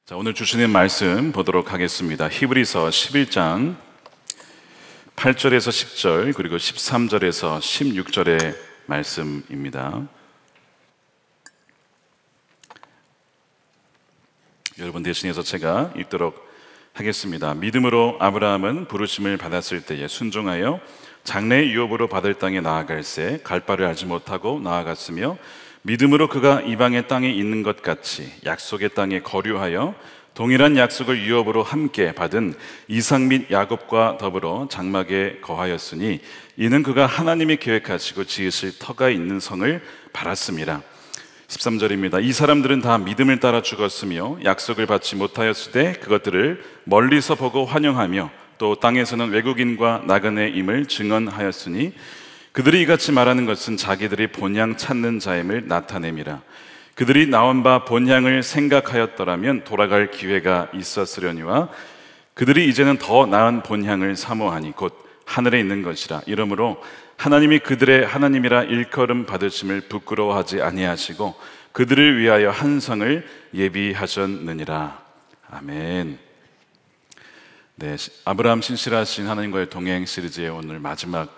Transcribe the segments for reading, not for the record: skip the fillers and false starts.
자, 오늘 주시는 말씀 보도록 하겠습니다. 히브리서 11장 8절에서 10절 그리고 13절에서 16절의 말씀입니다. 여러분 대신해서 제가 읽도록 하겠습니다. 믿음으로 아브라함은 부르심을 받았을 때에 순종하여 장래의 유업으로 받을 땅에 나아갈새 갈 바를 알지 못하고 나아갔으며 믿음으로 그가 이방의 땅에 있는 것 같이 약속의 땅에 거류하여 동일한 약속을 유업으로 함께 받은 이삭 및 야곱과 더불어 장막에 거하였으니 이는 그가 하나님이 계획하시고 지으실 터가 있는 성을 바랐습니다. 13절입니다. 이 사람들은 다 믿음을 따라 죽었으며 약속을 받지 못하였으되 그것들을 멀리서 보고 환영하며 또 땅에서는 외국인과 나그네임을 증언하였으니 그들이 이같이 말하는 것은 자기들이 본향 찾는 자임을 나타냄이라. 그들이 나온 바 본향을 생각하였더라면 돌아갈 기회가 있었으려니와 그들이 이제는 더 나은 본향을 사모하니 곧 하늘에 있는 것이라. 이러므로 하나님이 그들의 하나님이라 일컬음 받으심을 부끄러워하지 아니하시고 그들을 위하여 한 성을 예비하셨느니라. 아멘. 네, 아브라함 신실하신 하나님과의 동행 시리즈의 오늘 마지막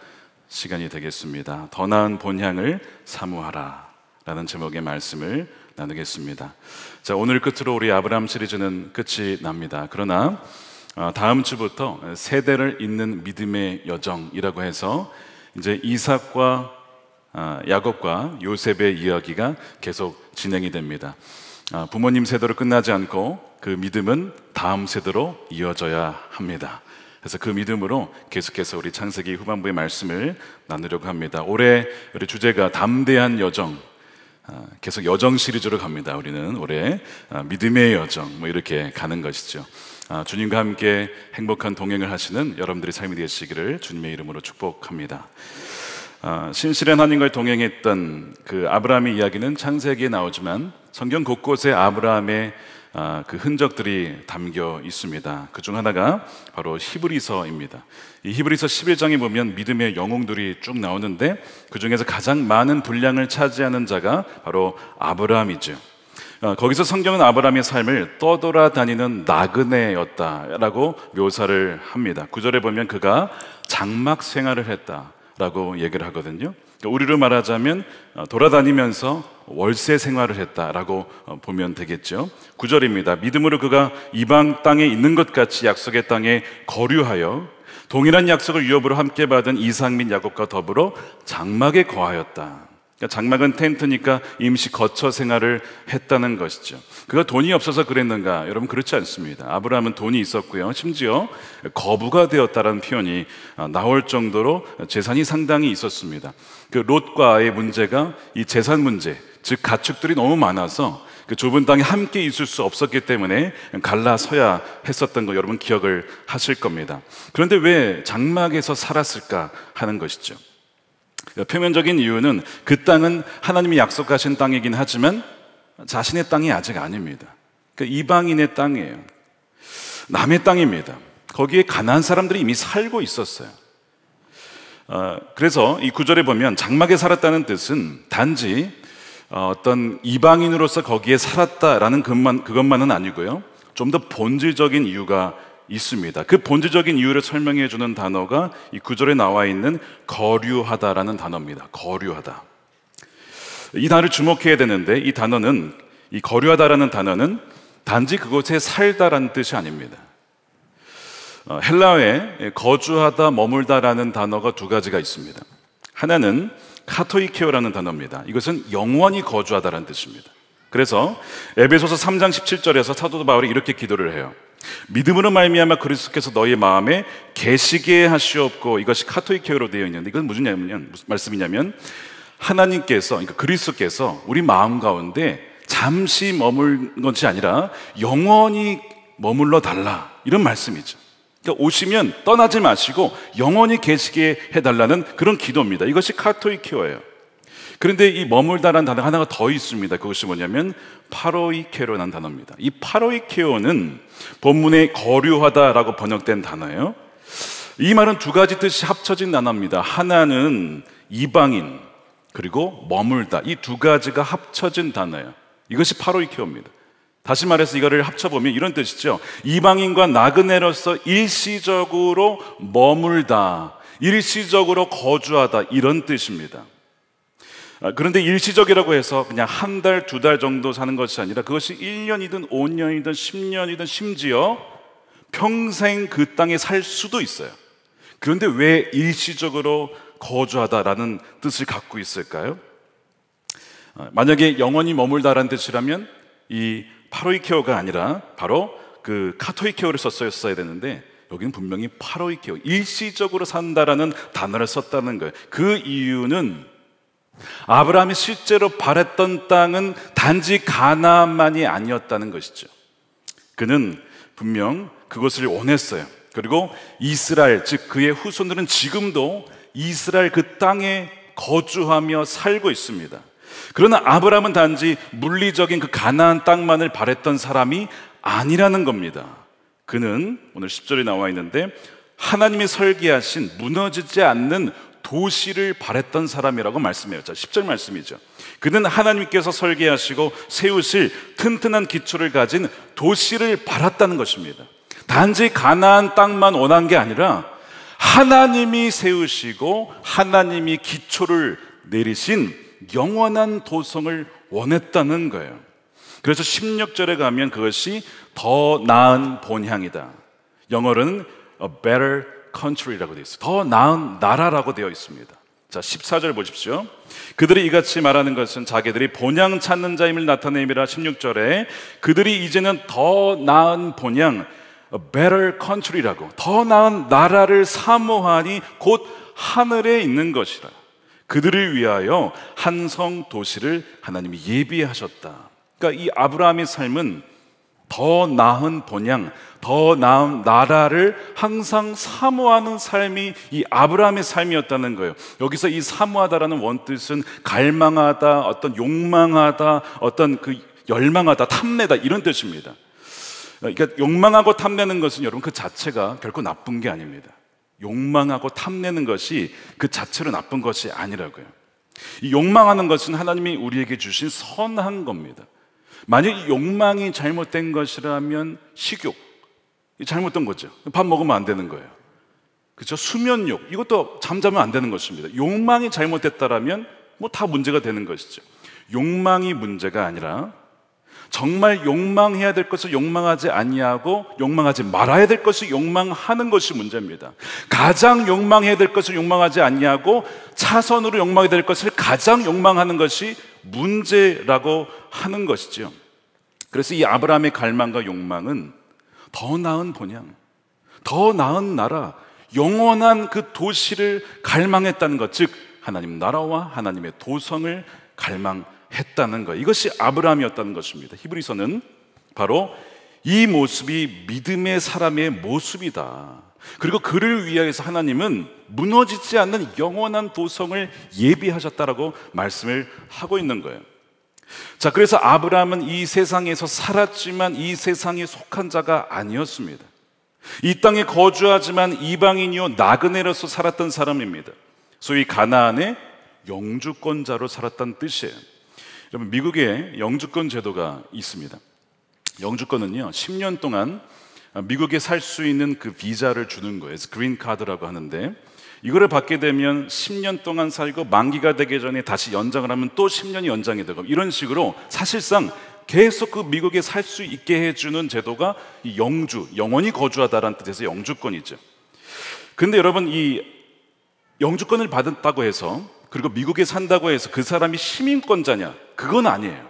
시간이 되겠습니다. 더 나은 본향을 사모하라 라는 제목의 말씀을 나누겠습니다. 자, 오늘 끝으로 우리 아브라함 시리즈는 끝이 납니다. 그러나 다음 주부터 세대를 잇는 믿음의 여정이라고 해서 이제 이삭과 야곱과 요셉의 이야기가 계속 진행이 됩니다. 부모님 세대로 끝나지 않고 그 믿음은 다음 세대로 이어져야 합니다. 그래서 그 믿음으로 계속해서 우리 창세기 후반부의 말씀을 나누려고 합니다. 올해 우리 주제가 담대한 여정, 계속 여정 시리즈로 갑니다. 우리는 올해 믿음의 여정 이렇게 가는 것이죠. 주님과 함께 행복한 동행을 하시는 여러분들의 삶이 되시기를 주님의 이름으로 축복합니다. 신실한 하나님과 동행했던 그 아브라함의 이야기는 창세기에 나오지만 성경 곳곳에 아브라함의 그 흔적들이 담겨 있습니다. 그중 하나가 바로 히브리서입니다. 이 히브리서 11장에 보면 믿음의 영웅들이 쭉 나오는데 그 중에서 가장 많은 분량을 차지하는 자가 바로 아브라함이죠. 거기서 성경은 아브라함의 삶을 떠돌아다니는 나그네였다라고 묘사를 합니다. 9절에 보면 그가 장막 생활을 했다라고 얘기를 하거든요. 우리로 말하자면 돌아다니면서 월세 생활을 했다라고 보면 되겠죠. 9절입니다. 믿음으로 그가 이방 땅에 있는 것 같이 약속의 땅에 거류하여 동일한 약속을 유업으로 함께 받은 이삭 및 야곱과 더불어 장막에 거하였다. 그러니까 장막은 텐트니까 임시 거처 생활을 했다는 것이죠. 그가 돈이 없어서 그랬는가? 여러분 그렇지 않습니다. 아브라함은 돈이 있었고요. 심지어 거부가 되었다라는 표현이 나올 정도로 재산이 상당히 있었습니다. 그 롯과의 문제가 이 재산 문제, 즉 가축들이 너무 많아서 그 좁은 땅에 함께 있을 수 없었기 때문에 갈라서야 했었던 거 여러분 기억을 하실 겁니다. 그런데 왜 장막에서 살았을까 하는 것이죠. 표면적인 이유는 그 땅은 하나님이 약속하신 땅이긴 하지만 자신의 땅이 아직 아닙니다. 그러니까 이방인의 땅이에요. 남의 땅입니다. 거기에 가나안 사람들이 이미 살고 있었어요. 그래서 이 구절에 보면 장막에 살았다는 뜻은 단지 어떤 이방인으로서 거기에 살았다라는 그것만은 아니고요. 좀 더 본질적인 이유가 있습니다. 그 본질적인 이유를 설명해 주는 단어가 이 구절에 나와 있는 거류하다라는 단어입니다. 거류하다. 이 단어를 주목해야 되는데 이 단어는, 이 거류하다라는 단어는 단지 그곳에 살다라는 뜻이 아닙니다. 헬라어에 거주하다, 머물다라는 단어가 두 가지가 있습니다. 하나는 카토이케오라는 단어입니다. 이것은 영원히 거주하다라는 뜻입니다. 그래서 에베소서 3장 17절에서 사도 바울이 이렇게 기도를 해요. 믿음으로 말미암아 그리스도께서 너희 마음에 계시게 하시옵고, 이것이 카토이케오로 되어 있는데 이건 무슨 말씀이냐면 하나님께서, 그러니까 그리스도께서 우리 마음 가운데 잠시 머무른 것이 아니라 영원히 머물러 달라, 이런 말씀이죠. 그러니까 오시면 떠나지 마시고 영원히 계시게 해달라는 그런 기도입니다. 이것이 카토이케오예요. 그런데 이 머물다라는 단어가 하나가 더 있습니다. 그것이 뭐냐면 파로이케로라는 단어입니다. 이 파로이케오는 본문에 거류하다라고 번역된 단어예요. 이 말은 두 가지 뜻이 합쳐진 단어입니다. 하나는 이방인, 그리고 머물다, 이 두 가지가 합쳐진 단어예요. 이것이 파로이케오입니다. 다시 말해서 이거를 합쳐보면 이런 뜻이죠. 이방인과 나그네로서 일시적으로 머물다, 일시적으로 거주하다, 이런 뜻입니다. 그런데 일시적이라고 해서 그냥 한 달, 두 달 정도 사는 것이 아니라 그것이 1년이든 5년이든 10년이든 심지어 평생 그 땅에 살 수도 있어요. 그런데 왜 일시적으로 거주하다라는 뜻을 갖고 있을까요? 만약에 영원히 머물다라는 뜻이라면 이 파로이케오가 아니라 바로 그 카토이케오를 썼어야 되는데 여기는 분명히 파로이케오, 일시적으로 산다라는 단어를 썼다는 거예요. 그 이유는 아브라함이 실제로 바랬던 땅은 단지 가나안만이 아니었다는 것이죠. 그는 분명 그것을 원했어요. 그리고 이스라엘, 즉 그의 후손들은 지금도 이스라엘 그 땅에 거주하며 살고 있습니다. 그러나 아브라함은 단지 물리적인 그 가나안 땅만을 바랬던 사람이 아니라는 겁니다. 그는 오늘 10절에 나와 있는데 하나님이 설계하신 무너지지 않는 도시를 바랬던 사람이라고 말씀해요. 자, 10절 말씀이죠. 그는 하나님께서 설계하시고 세우실 튼튼한 기초를 가진 도시를 바랐다는 것입니다. 단지 가나안 땅만 원한 게 아니라 하나님이 세우시고 하나님이 기초를 내리신 영원한 도성을 원했다는 거예요. 그래서 16절에 가면 그것이 더 나은 본향이다. 영어로는 a better country라고 되어 있어요. 더 나은 나라라고 되어 있습니다. 자, 14절 보십시오. 그들이 이같이 말하는 것은 자기들이 본향 찾는 자임을 나타내미라. 16절에 그들이 이제는 더 나은 본향, a better country라고, 더 나은 나라를 사모하니 곧 하늘에 있는 것이라. 그들을 위하여 한성 도시를 하나님이 예비하셨다. 그러니까 이 아브라함의 삶은 더 나은 본향, 더 나은 나라를 항상 사모하는 삶이 이 아브라함의 삶이었다는 거예요. 여기서 이 사모하다라는 원뜻은 갈망하다, 어떤 욕망하다, 어떤 그 열망하다, 탐내다, 이런 뜻입니다. 그러니까 욕망하고 탐내는 것은 여러분 그 자체가 결코 나쁜 게 아닙니다. 욕망하고 탐내는 것이 그 자체로 나쁜 것이 아니라고요. 이 욕망하는 것은 하나님이 우리에게 주신 선한 겁니다. 만약 이 욕망이 잘못된 것이라면 식욕, 잘못된 거죠. 밥 먹으면 안 되는 거예요. 그렇죠? 수면욕, 이것도 잠자면 안 되는 것입니다. 욕망이 잘못됐다라면 뭐 다 문제가 되는 것이죠. 욕망이 문제가 아니라 정말 욕망해야 될 것을 욕망하지 아니하고 욕망하지 말아야 될 것을 욕망하는 것이 문제입니다. 가장 욕망해야 될 것을 욕망하지 아니하고 차선으로 욕망해야 될 것을 가장 욕망하는 것이 문제라고 하는 것이죠. 그래서 이 아브라함의 갈망과 욕망은 더 나은 본향, 더 나은 나라, 영원한 그 도시를 갈망했다는 것, 즉 하나님 나라와 하나님의 도성을 갈망했다는 것, 이것이 아브라함이었다는 것입니다. 히브리서는 바로 이 모습이 믿음의 사람의 모습이다. 그리고 그를 위하여서 하나님은 무너지지 않는 영원한 도성을 예비하셨다라고 말씀을 하고 있는 거예요. 자, 그래서 아브라함은 이 세상에서 살았지만 이 세상에 속한 자가 아니었습니다. 이 땅에 거주하지만 이방인이요 나그네로서 살았던 사람입니다. 소위 가나안의 영주권자로 살았다는 뜻이에요. 여러분, 미국에 영주권 제도가 있습니다. 영주권은요 10년 동안 미국에 살 수 있는 그 비자를 주는 거예요. 그린 카드라고 하는데, 이거를 받게 되면 10년 동안 살고 만기가 되기 전에 다시 연장을 하면 또 10년이 연장이 되고, 이런 식으로 사실상 계속 그 미국에 살 수 있게 해주는 제도가 이 영주, 영원히 거주하다라는 뜻에서 영주권이죠. 근데 여러분, 이 영주권을 받았다고 해서, 그리고 미국에 산다고 해서 그 사람이 시민권자냐? 그건 아니에요.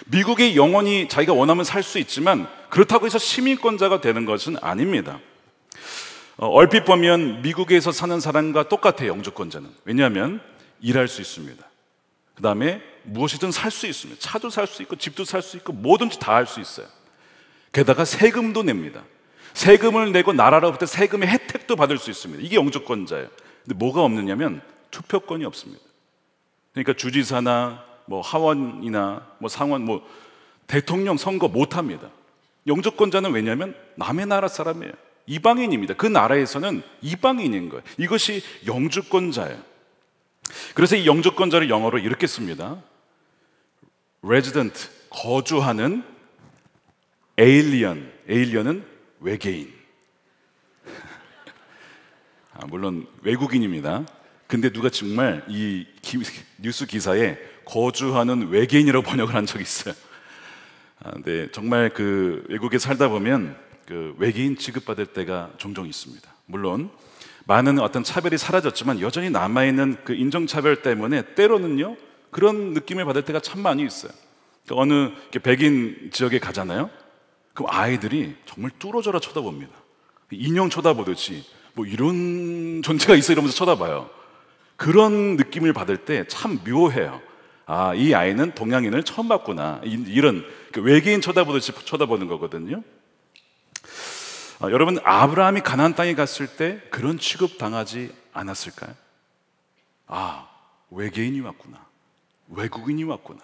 미국에 영원히 자기가 원하면 살 수 있지만 그렇다고 해서 시민권자가 되는 것은 아닙니다. 얼핏 보면 미국에서 사는 사람과 똑같아요, 영주권자는. 왜냐하면 일할 수 있습니다. 그 다음에 무엇이든 살 수 있습니다. 차도 살 수 있고 집도 살 수 있고 뭐든지 다 할 수 있어요. 게다가 세금도 냅니다. 세금을 내고 나라로부터 세금의 혜택도 받을 수 있습니다. 이게 영주권자예요. 근데 뭐가 없느냐면 투표권이 없습니다. 그러니까 주지사나 뭐 하원이나 뭐 상원, 뭐 대통령 선거 못 합니다. 영주권자는 왜냐하면 남의 나라 사람이에요. 이방인입니다. 그 나라에서는 이방인인 거예요. 이것이 영주권자예요. 그래서 이 영주권자를 영어로 이렇게 씁니다. resident, 거주하는 에일리언은 외계인. 물론 외국인입니다. 근데 누가 정말 이 뉴스 기사에 거주하는 외계인이라고 번역을 한 적이 있어요. 근데 정말 그 외국에 살다 보면 그 외계인 취급받을 때가 종종 있습니다. 물론 많은 어떤 차별이 사라졌지만 여전히 남아있는 그 인종차별 때문에 때로는요 그런 느낌을 받을 때가 참 많이 있어요. 그러니까 어느 백인 지역에 가잖아요. 그럼 아이들이 정말 뚫어져라 쳐다봅니다. 인형 쳐다보듯이 뭐 이런 존재가 있어 이러면서 쳐다봐요. 그런 느낌을 받을 때 참 묘해요. 이 아이는 동양인을 처음 봤구나. 이런 외계인 쳐다보듯이 쳐다보는 거거든요. 여러분, 아브라함이 가나안 땅에 갔을 때 그런 취급 당하지 않았을까요? 외계인이 왔구나. 외국인이 왔구나.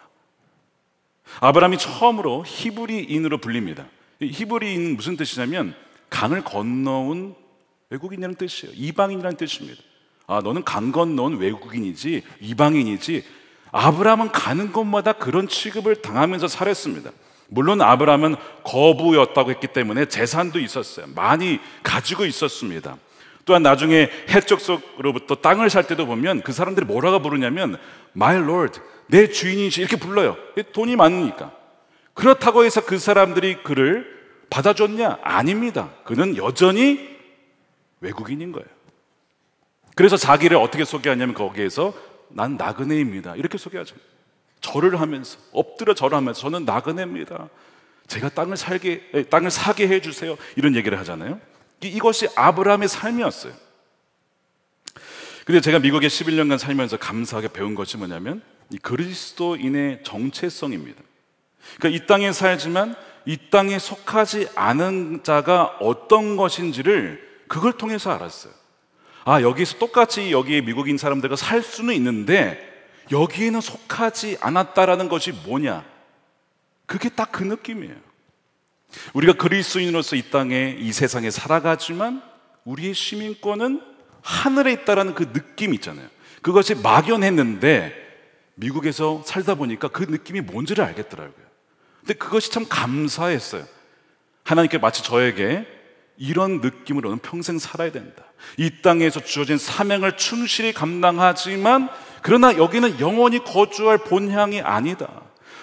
아브라함이 처음으로 히브리인으로 불립니다. 히브리인 무슨 뜻이냐면 강을 건너온 외국인이라는 뜻이에요. 이방인이라는 뜻입니다. 너는 강 건너온 외국인이지 이방인이지. 아브라함은 가는 곳마다 그런 취급을 당하면서 살았습니다. 물론 아브라함은 거부였다고 했기 때문에 재산도 있었어요. 많이 가지고 있었습니다. 또한 나중에 해적으로부터 땅을 살 때도 보면 그 사람들이 뭐라고 부르냐면 My Lord, 내 주인이시 이렇게 불러요. 돈이 많으니까. 그렇다고 해서 그 사람들이 그를 받아줬냐? 아닙니다. 그는 여전히 외국인인 거예요. 그래서 자기를 어떻게 소개하냐면 거기에서 난 나그네입니다 이렇게 소개하죠. 절을 하면서 엎드려 절을 하면서 저는 나그네입니다. 제가 땅을 사게 해주세요 이런 얘기를 하잖아요. 이것이 아브라함의 삶이었어요. 근데 제가 미국에 11년간 살면서 감사하게 배운 것이 뭐냐면 이 그리스도인의 정체성입니다. 그러니까 이 땅에 살지만 이 땅에 속하지 않은 자가 어떤 것인지를 그걸 통해서 알았어요. 여기서 똑같이 여기 미국인 사람들과 살 수는 있는데 여기에는 속하지 않았다라는 것이 뭐냐? 그게 딱 그 느낌이에요. 우리가 그리스도인으로서 이 땅에 이 세상에 살아가지만 우리의 시민권은 하늘에 있다라는 그 느낌 있잖아요. 그것이 막연했는데 미국에서 살다 보니까 그 느낌이 뭔지를 알겠더라고요. 근데 그것이 참 감사했어요. 하나님께 마치 저에게 이런 느낌으로는 평생 살아야 된다. 이 땅에서 주어진 사명을 충실히 감당하지만 그러나 여기는 영원히 거주할 본향이 아니다.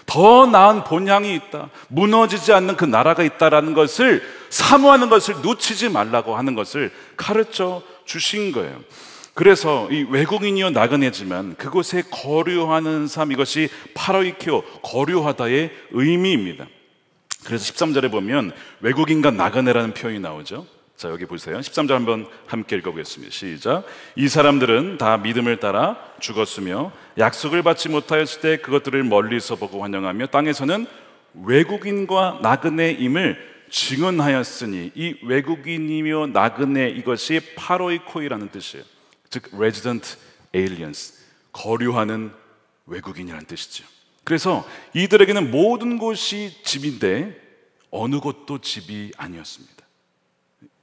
더 나은 본향이 있다. 무너지지 않는 그 나라가 있다라는 것을 사모하는 것을 놓치지 말라고 하는 것을 가르쳐 주신 거예요. 그래서 이 외국인이요 나그네지만 그곳에 거류하는 삶, 이것이 파라이케오, 거류하다의 의미입니다. 그래서 13절에 보면 외국인과 나그네라는 표현이 나오죠. 자, 여기 보세요. 13절 한번 함께 읽어보겠습니다. 시작. 이 사람들은 다 믿음을 따라 죽었으며 약속을 받지 못하였을 때 그것들을 멀리서 보고 환영하며 땅에서는 외국인과 나그네임을 증언하였으니, 이 외국인이며 나그네, 이것이 파로이코이라는 뜻이에요. 즉 resident aliens, 거류하는 외국인이라는 뜻이죠. 그래서 이들에게는 모든 곳이 집인데 어느 곳도 집이 아니었습니다.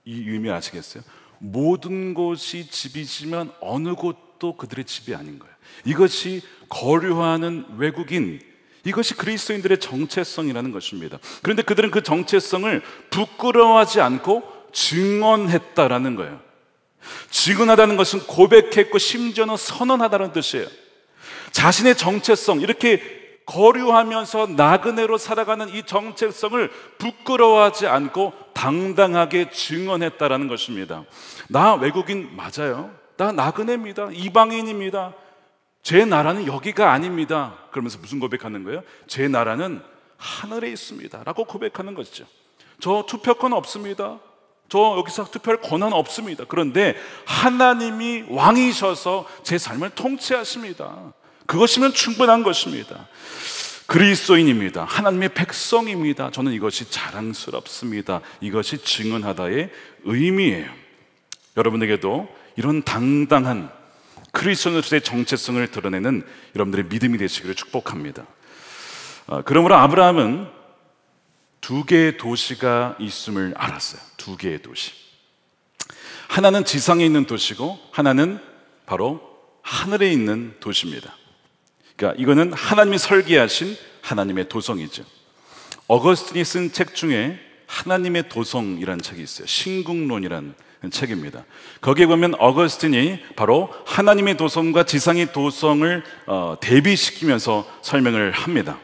이 의미 아시겠어요? 모든 곳이 집이지만 어느 곳도 그들의 집이 아닌 거예요. 이것이 거류하는 외국인, 이것이 그리스도인들의 정체성이라는 것입니다. 그런데 그들은 그 정체성을 부끄러워하지 않고 증언했다라는 거예요. 증언하다는 것은 고백했고 심지어는 선언하다는 뜻이에요. 자신의 정체성, 이렇게 거류하면서 나그네로 살아가는 이 정체성을 부끄러워하지 않고 당당하게 증언했다라는 것입니다. 나 외국인 맞아요. 나 나그네입니다. 이방인입니다. 제 나라는 여기가 아닙니다. 그러면서 무슨 고백하는 거예요? 제 나라는 하늘에 있습니다 라고 고백하는 것이죠. 저 투표권 없습니다. 저 여기서 투표할 권한 없습니다. 그런데 하나님이 왕이셔서 제 삶을 통치하십니다. 그것이면 충분한 것입니다. 그리스도인입니다. 하나님의 백성입니다. 저는 이것이 자랑스럽습니다. 이것이 증언하다의 의미예요. 여러분에게도 이런 당당한 그리스도인으로서의 정체성을 드러내는 여러분들의 믿음이 되시기를 축복합니다. 그러므로 아브라함은 두 개의 도시가 있음을 알았어요. 두 개의 도시. 하나는 지상에 있는 도시고 하나는 바로 하늘에 있는 도시입니다. 그러니까 이거는 하나님이 설계하신 하나님의 도성이죠. 어거스틴이 쓴 책 중에 하나님의 도성이라는 책이 있어요. 신국론이라는 책입니다. 거기에 보면 어거스틴이 바로 하나님의 도성과 지상의 도성을 대비시키면서 설명을 합니다.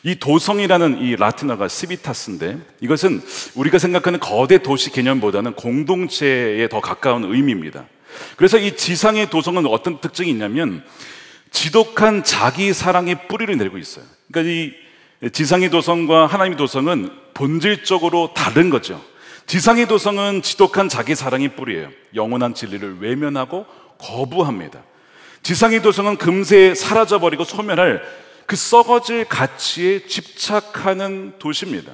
이 도성이라는 이 라틴어가 시비타스인데, 이것은 우리가 생각하는 거대 도시 개념보다는 공동체에 더 가까운 의미입니다. 그래서 이 지상의 도성은 어떤 특징이 있냐면 지독한 자기 사랑의 뿌리를 내리고 있어요. 그러니까 이 지상의 도성과 하나님의 도성은 본질적으로 다른 거죠. 지상의 도성은 지독한 자기 사랑의 뿌리예요. 영원한 진리를 외면하고 거부합니다. 지상의 도성은 금세 사라져버리고 소멸할 그 썩어질 가치에 집착하는 도시입니다.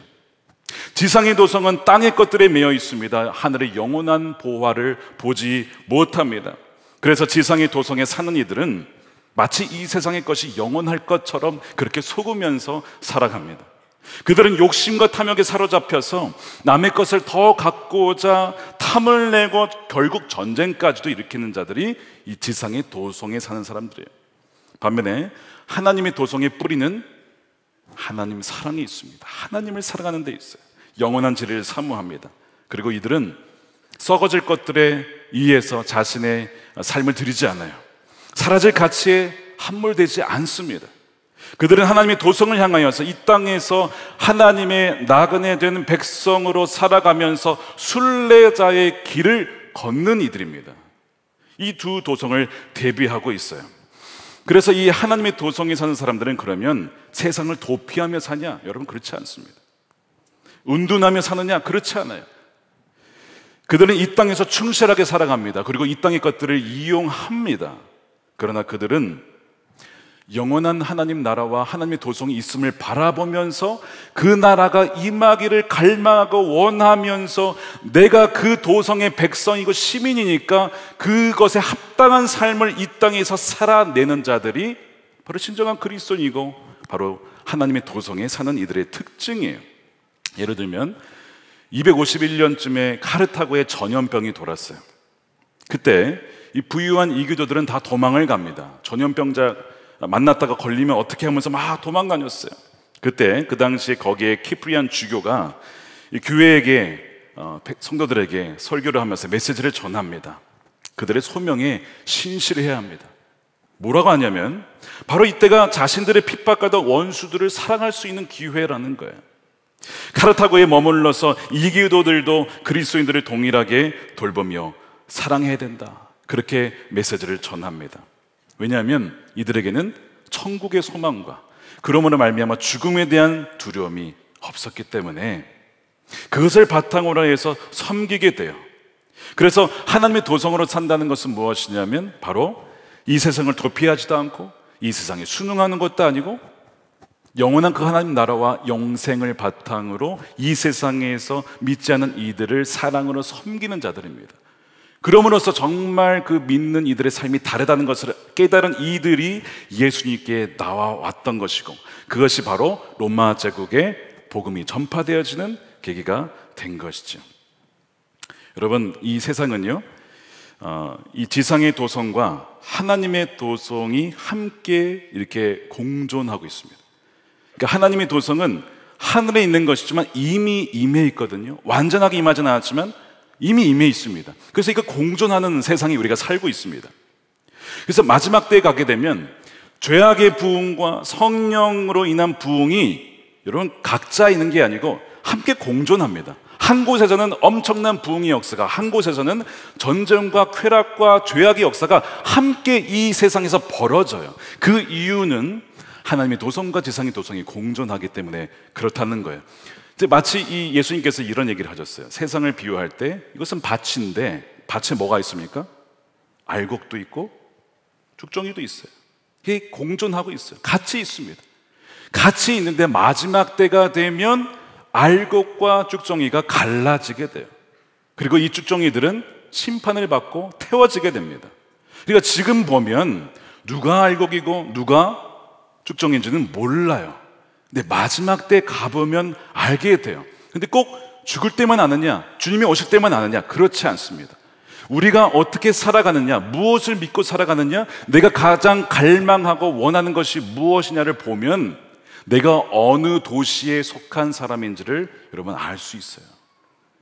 지상의 도성은 땅의 것들에 매여 있습니다. 하늘의 영원한 보화를 보지 못합니다. 그래서 지상의 도성에 사는 이들은 마치 이 세상의 것이 영원할 것처럼 그렇게 속으면서 살아갑니다. 그들은 욕심과 탐욕에 사로잡혀서 남의 것을 더 갖고자 탐을 내고 결국 전쟁까지도 일으키는 자들이 이 지상의 도성에 사는 사람들이에요. 반면에 하나님의 도성의 뿌리는 하나님 사랑이 있습니다. 하나님을 사랑하는 데 있어요. 영원한 진리를 사모합니다. 그리고 이들은 썩어질 것들에 의해서 자신의 삶을 드리지 않아요. 사라질 가치에 함몰되지 않습니다. 그들은 하나님의 도성을 향하여서 이 땅에서 하나님의 나그네 된 백성으로 살아가면서 순례자의 길을 걷는 이들입니다. 이 두 도성을 대비하고 있어요. 그래서 이 하나님의 도성에 사는 사람들은 그러면 세상을 도피하며 사냐? 여러분, 그렇지 않습니다. 운둔하며 사느냐? 그렇지 않아요. 그들은 이 땅에서 충실하게 살아갑니다. 그리고 이 땅의 것들을 이용합니다. 그러나 그들은 영원한 하나님 나라와 하나님의 도성이 있음을 바라보면서 그 나라가 임하기를 갈망하고 원하면서 내가 그 도성의 백성이고 시민이니까 그것에 합당한 삶을 이 땅에서 살아내는 자들이 바로 진정한 그리스도인이고 바로 하나님의 도성에 사는 이들의 특징이에요. 예를 들면 251년쯤에 카르타고에 전염병이 돌았어요. 그때 이 부유한 이교도들은 다 도망을 갑니다. 전염병자 만났다가 걸리면 어떻게 하면서 막 도망다녔어요. 그때 그 당시에 거기에 키프리안 주교가 이 교회에게 성도들에게 설교를 하면서 메시지를 전합니다. 그들의 소명에 신실해야 합니다. 뭐라고 하냐면 바로 이때가 자신들의 핍박받던 원수들을 사랑할 수 있는 기회라는 거예요. 카르타고에 머물러서 이교도들도 그리스도인들을 동일하게 돌보며 사랑해야 된다, 그렇게 메시지를 전합니다. 왜냐하면 이들에게는 천국의 소망과 그러므로 말미암아 죽음에 대한 두려움이 없었기 때문에 그것을 바탕으로 해서 섬기게 돼요. 그래서 하나님의 도성으로 산다는 것은 무엇이냐면 바로 이 세상을 도피하지도 않고 이 세상에 순응하는 것도 아니고 영원한 그 하나님 나라와 영생을 바탕으로 이 세상에서 믿지 않는 이들을 사랑으로 섬기는 자들입니다. 그럼으로써 정말 그 믿는 이들의 삶이 다르다는 것을 깨달은 이들이 예수님께 나와왔던 것이고, 그것이 바로 로마 제국의 복음이 전파되어지는 계기가 된 것이죠. 여러분, 이 세상은요, 이 지상의 도성과 하나님의 도성이 함께 이렇게 공존하고 있습니다. 그러니까 하나님의 도성은 하늘에 있는 것이지만 이미 임해 있거든요. 완전하게 임하지는 않았지만 이미 임해 있습니다. 그래서 이거 공존하는 세상에 우리가 살고 있습니다. 그래서 마지막 때에 가게 되면 죄악의 부흥과 성령으로 인한 부흥이 여러분 각자 있는 게 아니고 함께 공존합니다. 한 곳에서는 엄청난 부흥의 역사가, 한 곳에서는 전쟁과 쾌락과 죄악의 역사가 함께 이 세상에서 벌어져요. 그 이유는 하나님의 도성과 지상의 도성이 공존하기 때문에 그렇다는 거예요. 마치 이 예수님께서 이런 얘기를 하셨어요. 세상을 비유할 때 이것은 밭인데 밭에 뭐가 있습니까? 알곡도 있고 죽정이도 있어요. 이게 공존하고 있어요. 같이 있습니다. 같이 있는데 마지막 때가 되면 알곡과 죽정이가 갈라지게 돼요. 그리고 이 죽정이들은 심판을 받고 태워지게 됩니다. 그러니까 지금 보면 누가 알곡이고 누가 죽정인지는 몰라요. 근데 마지막 때 가보면 알게 돼요. 근데 꼭 죽을 때만 아느냐, 주님이 오실 때만 아느냐, 그렇지 않습니다. 우리가 어떻게 살아가느냐, 무엇을 믿고 살아가느냐, 내가 가장 갈망하고 원하는 것이 무엇이냐를 보면 내가 어느 도시에 속한 사람인지를 여러분 알 수 있어요.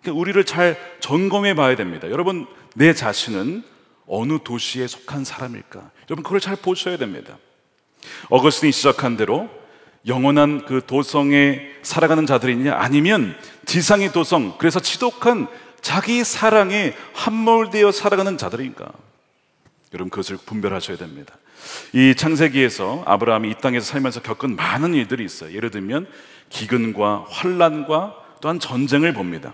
그러니까 우리를 잘 점검해 봐야 됩니다. 여러분, 내 자신은 어느 도시에 속한 사람일까? 여러분, 그걸 잘 보셔야 됩니다. 어거스틴이 지적한 대로 영원한 그 도성에 살아가는 자들이냐, 아니면 지상의 도성, 그래서 지독한 자기 사랑에 함몰되어 살아가는 자들인가? 여러분, 그것을 분별하셔야 됩니다. 이 창세기에서 아브라함이 이 땅에서 살면서 겪은 많은 일들이 있어요. 예를 들면 기근과 환난과 또한 전쟁을 봅니다.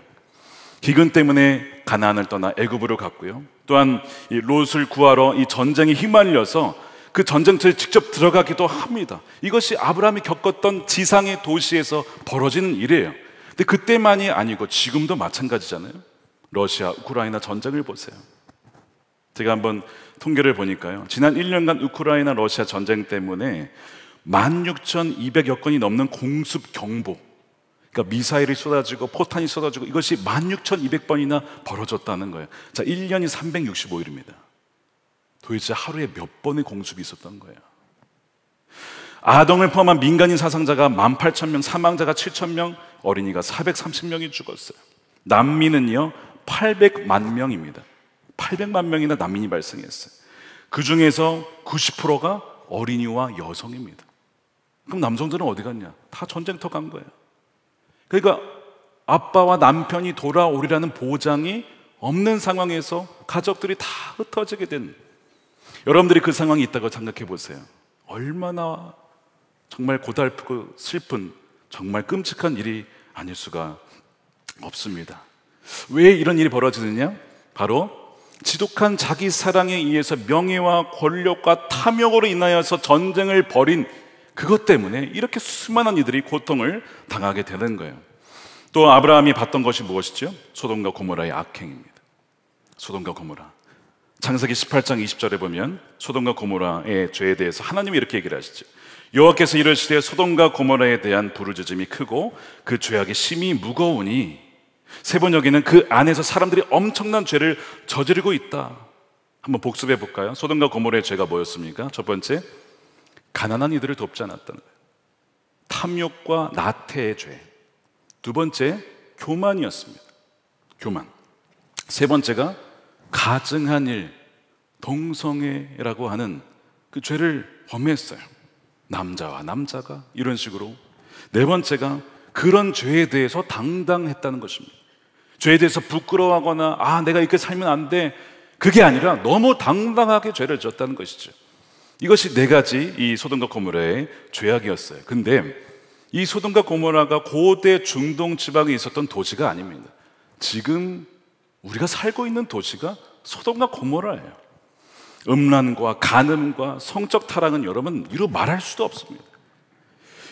기근 때문에 가나안을 떠나 애굽으로 갔고요. 또한 이 롯을 구하러 이 전쟁에 휘말려서 그 전쟁터에 직접 들어가기도 합니다. 이것이 아브라함이 겪었던 지상의 도시에서 벌어지는 일이에요. 근데 그때만이 아니고 지금도 마찬가지잖아요. 러시아, 우크라이나 전쟁을 보세요. 제가 한번 통계를 보니까요, 지난 1년간 우크라이나 러시아 전쟁 때문에 16,200여 건이 넘는 공습 경보, 그러니까 미사일이 쏟아지고 포탄이 쏟아지고, 이것이 16,200번이나 벌어졌다는 거예요. 자, 1년이 365일입니다. 도대체 하루에 몇 번의 공습이 있었던 거예요. 아동을 포함한 민간인 사상자가 18,000명, 사망자가 7,000명, 어린이가 430명이 죽었어요. 난민은요 800만 명입니다. 800만 명이나 난민이 발생했어요. 그 중에서 90%가 어린이와 여성입니다. 그럼 남성들은 어디 갔냐? 다 전쟁터 간 거예요. 그러니까 아빠와 남편이 돌아오리라는 보장이 없는 상황에서 가족들이 다 흩어지게 된, 여러분들이 그 상황이 있다고 생각해 보세요. 얼마나 정말 고달프고 슬픈, 정말 끔찍한 일이 아닐 수가 없습니다. 왜 이런 일이 벌어지느냐? 바로 지독한 자기 사랑에 의해서 명예와 권력과 탐욕으로 인하여서 전쟁을 벌인 그것 때문에 이렇게 수많은 이들이 고통을 당하게 되는 거예요. 또 아브라함이 봤던 것이 무엇이죠? 소돔과 고모라의 악행입니다. 소돔과 고모라. 창세기 18장 20절에 보면 소돔과 고모라의 죄에 대해서 하나님이 이렇게 얘기를 하시죠. 여호와께서 이르시되 소돔과 고모라에 대한 부르짖음이 크고 그 죄악이 심히 무거우니 세 번 여기는 그 안에서 사람들이 엄청난 죄를 저지르고 있다. 한번 복습해 볼까요? 소돔과 고모라의 죄가 뭐였습니까? 첫 번째, 가난한 이들을 돕지 않았다는 거예요. 탐욕과 나태의 죄. 두 번째, 교만이었습니다. 교만. 세 번째가 가증한 일, 동성애라고 하는 그 죄를 범했어요. 남자와 남자가 이런 식으로. 네 번째가 그런 죄에 대해서 당당했다는 것입니다. 죄에 대해서 부끄러워하거나 내가 이렇게 살면 안 돼, 그게 아니라 너무 당당하게 죄를 졌다는 것이죠. 이것이 네 가지 이 소돔과 고모라의 죄악이었어요. 근데 이 소돔과 고모라가 고대 중동 지방에 있었던 도시가 아닙니다. 지금 우리가 살고 있는 도시가 소돔과 고모라예요. 음란과 간음과 성적 타락은 여러분 이루 말할 수도 없습니다.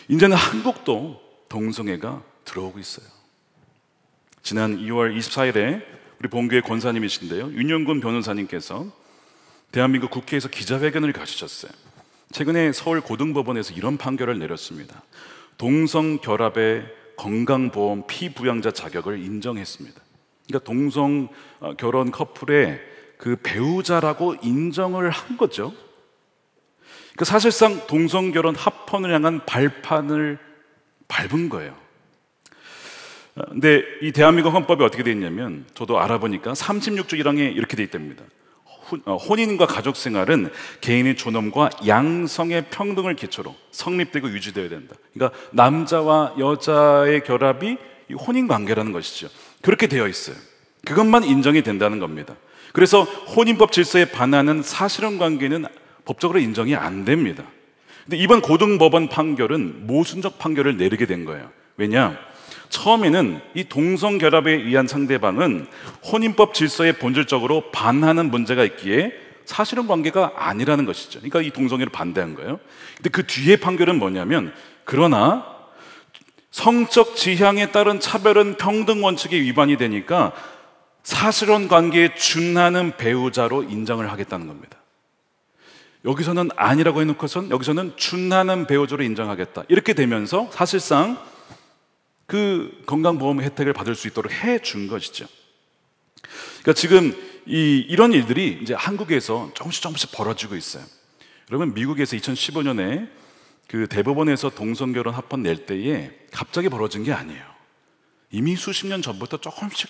이제는 한국도 동성애가 들어오고 있어요. 지난 2월 24일에 우리 본교회 권사님이신데요, 윤영군 변호사님께서 대한민국 국회에서 기자회견을 가지셨어요. 최근에 서울 고등법원에서 이런 판결을 내렸습니다. 동성 결합의 건강보험 피부양자 자격을 인정했습니다. 그러니까 동성 결혼 커플의 그 배우자라고 인정을 한 거죠. 그러니까 사실상 동성 결혼 합헌을 향한 발판을 밟은 거예요. 근데 이 대한민국 헌법이 어떻게 되어 있냐면, 저도 알아보니까 36조 1항에 이렇게 되어 있답니다. 혼인과 가족생활은 개인의 존엄과 양성의 평등을 기초로 성립되고 유지되어야 된다. 그러니까 남자와 여자의 결합이 혼인관계라는 것이죠. 그렇게 되어 있어요. 그것만 인정이 된다는 겁니다. 그래서 혼인법 질서에 반하는 사실혼 관계는 법적으로 인정이 안 됩니다. 근데 이번 고등법원 판결은 모순적 판결을 내리게 된 거예요. 왜냐? 처음에는 이 동성결합에 의한 상대방은 혼인법 질서에 본질적으로 반하는 문제가 있기에 사실혼 관계가 아니라는 것이죠. 그러니까 이 동성애를 반대한 거예요. 근데 그 뒤에 판결은 뭐냐면, 그러나 성적 지향에 따른 차별은 평등 원칙에 위반이 되니까 사실혼 관계에 준하는 배우자로 인정을 하겠다는 겁니다. 여기서는 아니라고 해놓고선 여기서는 준하는 배우자로 인정하겠다. 이렇게 되면서 사실상 그 건강보험 혜택을 받을 수 있도록 해준 것이죠. 그러니까 지금 이런 일들이 이제 한국에서 조금씩 벌어지고 있어요. 여러분, 미국에서 2015년에 그 대법원에서 동성결혼 합헌 낼 때에 갑자기 벌어진 게 아니에요. 이미 수십 년 전부터 조금씩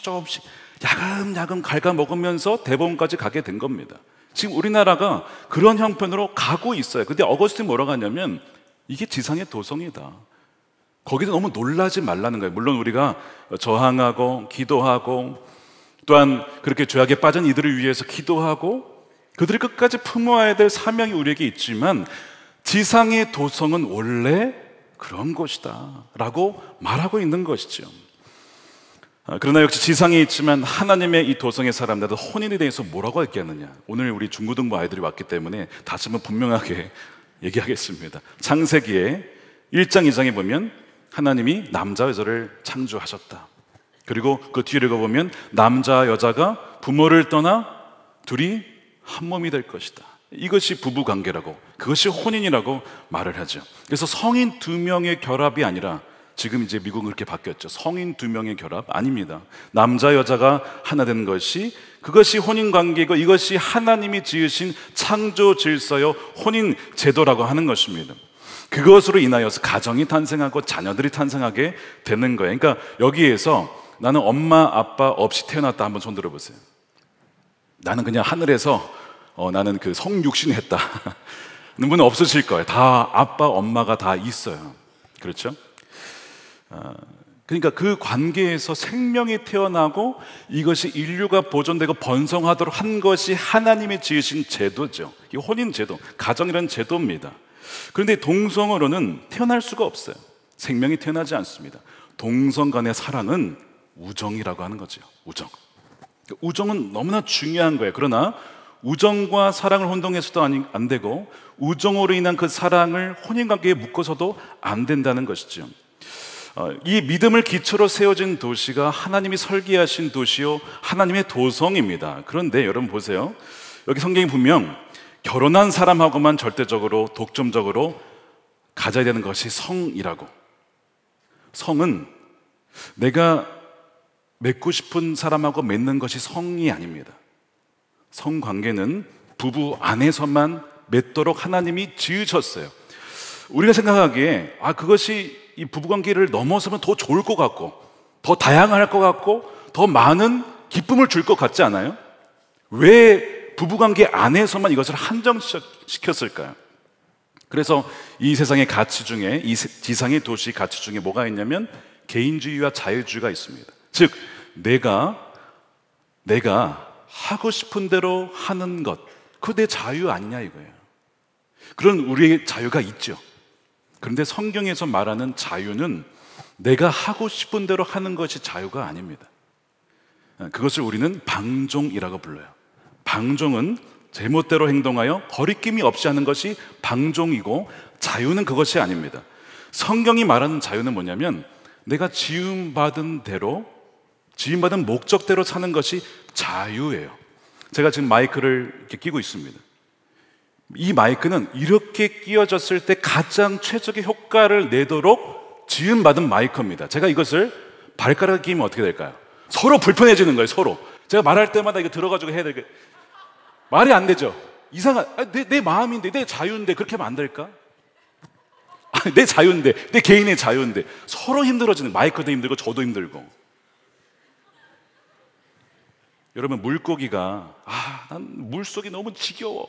야금야금 갉아먹으면서 대법원까지 가게 된 겁니다. 지금 우리나라가 그런 형편으로 가고 있어요. 근데 어거스틴 뭐라고 하냐면 이게 지상의 도성이다. 거기서 너무 놀라지 말라는 거예요. 물론 우리가 저항하고 기도하고 또한 그렇게 죄악에 빠진 이들을 위해서 기도하고 그들이 끝까지 품어야 될 사명이 우리에게 있지만 지상의 도성은 원래 그런 것이다 라고 말하고 있는 것이죠. 그러나 역시 지상에 있지만 하나님의 이 도성에 사람들은 혼인에 대해서 뭐라고 얘기하느냐. 오늘 우리 중고등부 아이들이 왔기 때문에 다시 한번 분명하게 얘기하겠습니다. 창세기에 1장 2장에 보면 하나님이 남자 여자를 창조하셨다. 그리고 그 뒤를 읽어보면 남자 여자가 부모를 떠나 둘이 한 몸이 될 것이다. 이것이 부부관계라고, 그것이 혼인이라고 말을 하죠. 그래서 성인 두 명의 결합이 아니라 지금 이제 미국은 그렇게 바뀌었죠. 성인 두 명의 결합 아닙니다. 남자 여자가 하나 된 것이, 그것이 혼인관계이고 이것이 하나님이 지으신 창조 질서요 혼인 제도라고 하는 것입니다. 그것으로 인하여서 가정이 탄생하고 자녀들이 탄생하게 되는 거예요. 그러니까 여기에서 나는 엄마 아빠 없이 태어났다, 한번 손 들어보세요. 나는 그냥 하늘에서 나는 그 성육신 했다 는 분은 없으실 거예요. 다 아빠 엄마가 다 있어요. 그렇죠? 그러니까 그 관계에서 생명이 태어나고 이것이 인류가 보존되고 번성하도록 한 것이 하나님이 지으신 제도죠. 이 혼인 제도, 가정이라는 제도입니다. 그런데 동성으로는 태어날 수가 없어요. 생명이 태어나지 않습니다. 동성 간의 사랑은 우정이라고 하는 거죠. 우정은 너무나 중요한 거예요. 그러나 우정과 사랑을 혼동해서도 안 되고 우정으로 인한 그 사랑을 혼인관계에 묶어서도 안 된다는 것이죠. 이 믿음을 기초로 세워진 도시가 하나님이 설계하신 도시요 하나님의 도성입니다. 그런데 여러분 보세요. 여기 성경이 분명 결혼한 사람하고만 절대적으로 독점적으로 가져야 되는 것이 성이라고. 성은 내가 맺고 싶은 사람하고 맺는 것이 성이 아닙니다. 성관계는 부부 안에서만 맺도록 하나님이 지으셨어요. 우리가 생각하기에 그것이 이 부부관계를 넘어서면 더 좋을 것 같고 더 다양할 것 같고 더 많은 기쁨을 줄 것 같지 않아요? 왜 부부관계 안에서만 이것을 한정시켰을까요? 그래서 이 세상의 가치 중에, 이 지상의 도시 가치 중에 뭐가 있냐면 개인주의와 자유주의가 있습니다. 즉 내가 하고 싶은 대로 하는 것, 그거 내 자유 아니냐 이거예요. 그런 우리의 자유가 있죠. 그런데 성경에서 말하는 자유는 내가 하고 싶은 대로 하는 것이 자유가 아닙니다. 그것을 우리는 방종이라고 불러요. 방종은 제멋대로 행동하여 거리낌이 없이 하는 것이 방종이고, 자유는 그것이 아닙니다. 성경이 말하는 자유는 뭐냐면 내가 지음받은 대로, 지음받은 목적대로 사는 것이 자유예요. 제가 지금 마이크를 이렇게 끼고 있습니다. 이 마이크는 이렇게 끼워졌을 때 가장 최적의 효과를 내도록 지음받은 마이크입니다. 제가 이것을 발가락에 끼면 어떻게 될까요? 서로 불편해지는 거예요. 서로. 제가 말할 때마다 이거 들어가지고 해야 되게 말이 안 되죠. 내 마음인데, 내 자유인데 그렇게 하면 안 될까? 내 자유인데, 내 개인의 자유인데 서로 힘들어지는, 마이크도 힘들고 저도 힘들고. 여러분, 물고기가 난 물속이 너무 지겨워,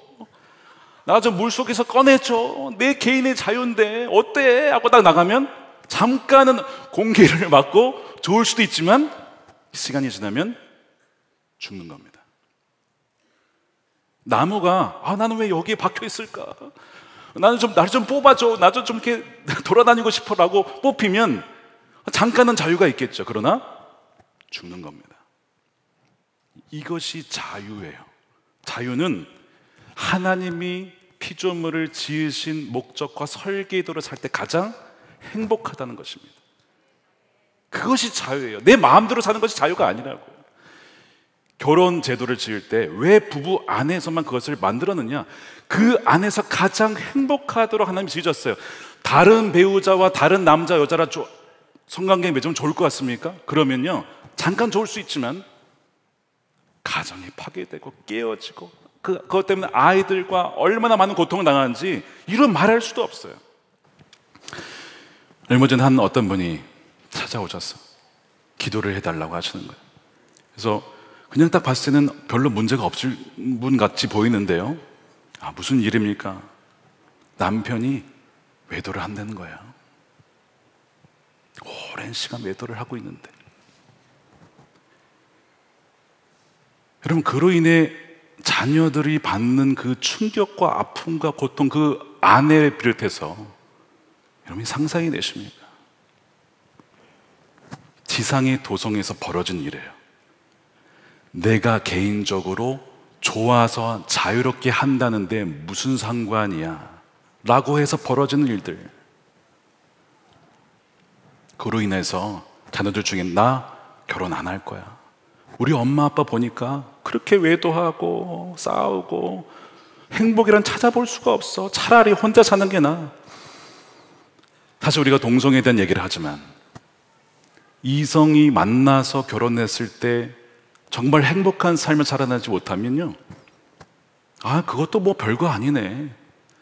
나 좀 물속에서 꺼내줘, 내 개인의 자유인데 어때? 하고 딱 나가면 잠깐은 공기를 맞고 좋을 수도 있지만 시간이 지나면 죽는 겁니다. 나무가 나는 왜 여기에 박혀 있을까? 나를 좀 뽑아줘, 나도 좀 이렇게 돌아다니고 싶어라고 뽑히면 잠깐은 자유가 있겠죠. 그러나 죽는 겁니다. 이것이 자유예요. 자유는 하나님이 피조물을 지으신 목적과 설계도를 살 때 가장 행복하다는 것입니다. 그것이 자유예요. 내 마음대로 사는 것이 자유가 아니라고요. 결혼 제도를 지을 때 왜 부부 안에서만 그것을 만들었느냐? 그 안에서 가장 행복하도록 하나님이 지으셨어요. 다른 배우자와 다른 남자 여자라 성관계 맺으면 좋을 것 같습니까? 그러면요, 잠깐 좋을 수 있지만 가정이 파괴되고 깨어지고 그것 때문에 아이들과 얼마나 많은 고통을 당하는지 이런 말할 수도 없어요. 얼마 전에 한 어떤 분이 찾아오셨어. 기도를 해달라고 하시는 거예요. 그래서 그냥 딱 봤을 때는 별로 문제가 없을 분 같이 보이는데요. 무슨 일입니까? 남편이 외도를 한다는 거예요. 오랜 시간 외도를 하고 있는데. 여러분, 그로 인해 자녀들이 받는 그 충격과 아픔과 고통, 그 아내를 비롯해서 여러분이 상상이 되십니까? 지상의 도성에서 벌어진 일이에요. 내가 개인적으로 좋아서 자유롭게 한다는데 무슨 상관이야 라고 해서 벌어지는 일들. 그로 인해서 자녀들 중에 나 결혼 안 할 거야, 우리 엄마 아빠 보니까 그렇게 외도하고 싸우고 행복이란 찾아볼 수가 없어, 차라리 혼자 사는 게 나아. 사실 우리가 동성애에 대한 얘기를 하지만 이성이 만나서 결혼했을 때 정말 행복한 삶을 살아나지 못하면요, 그것도 뭐 별거 아니네,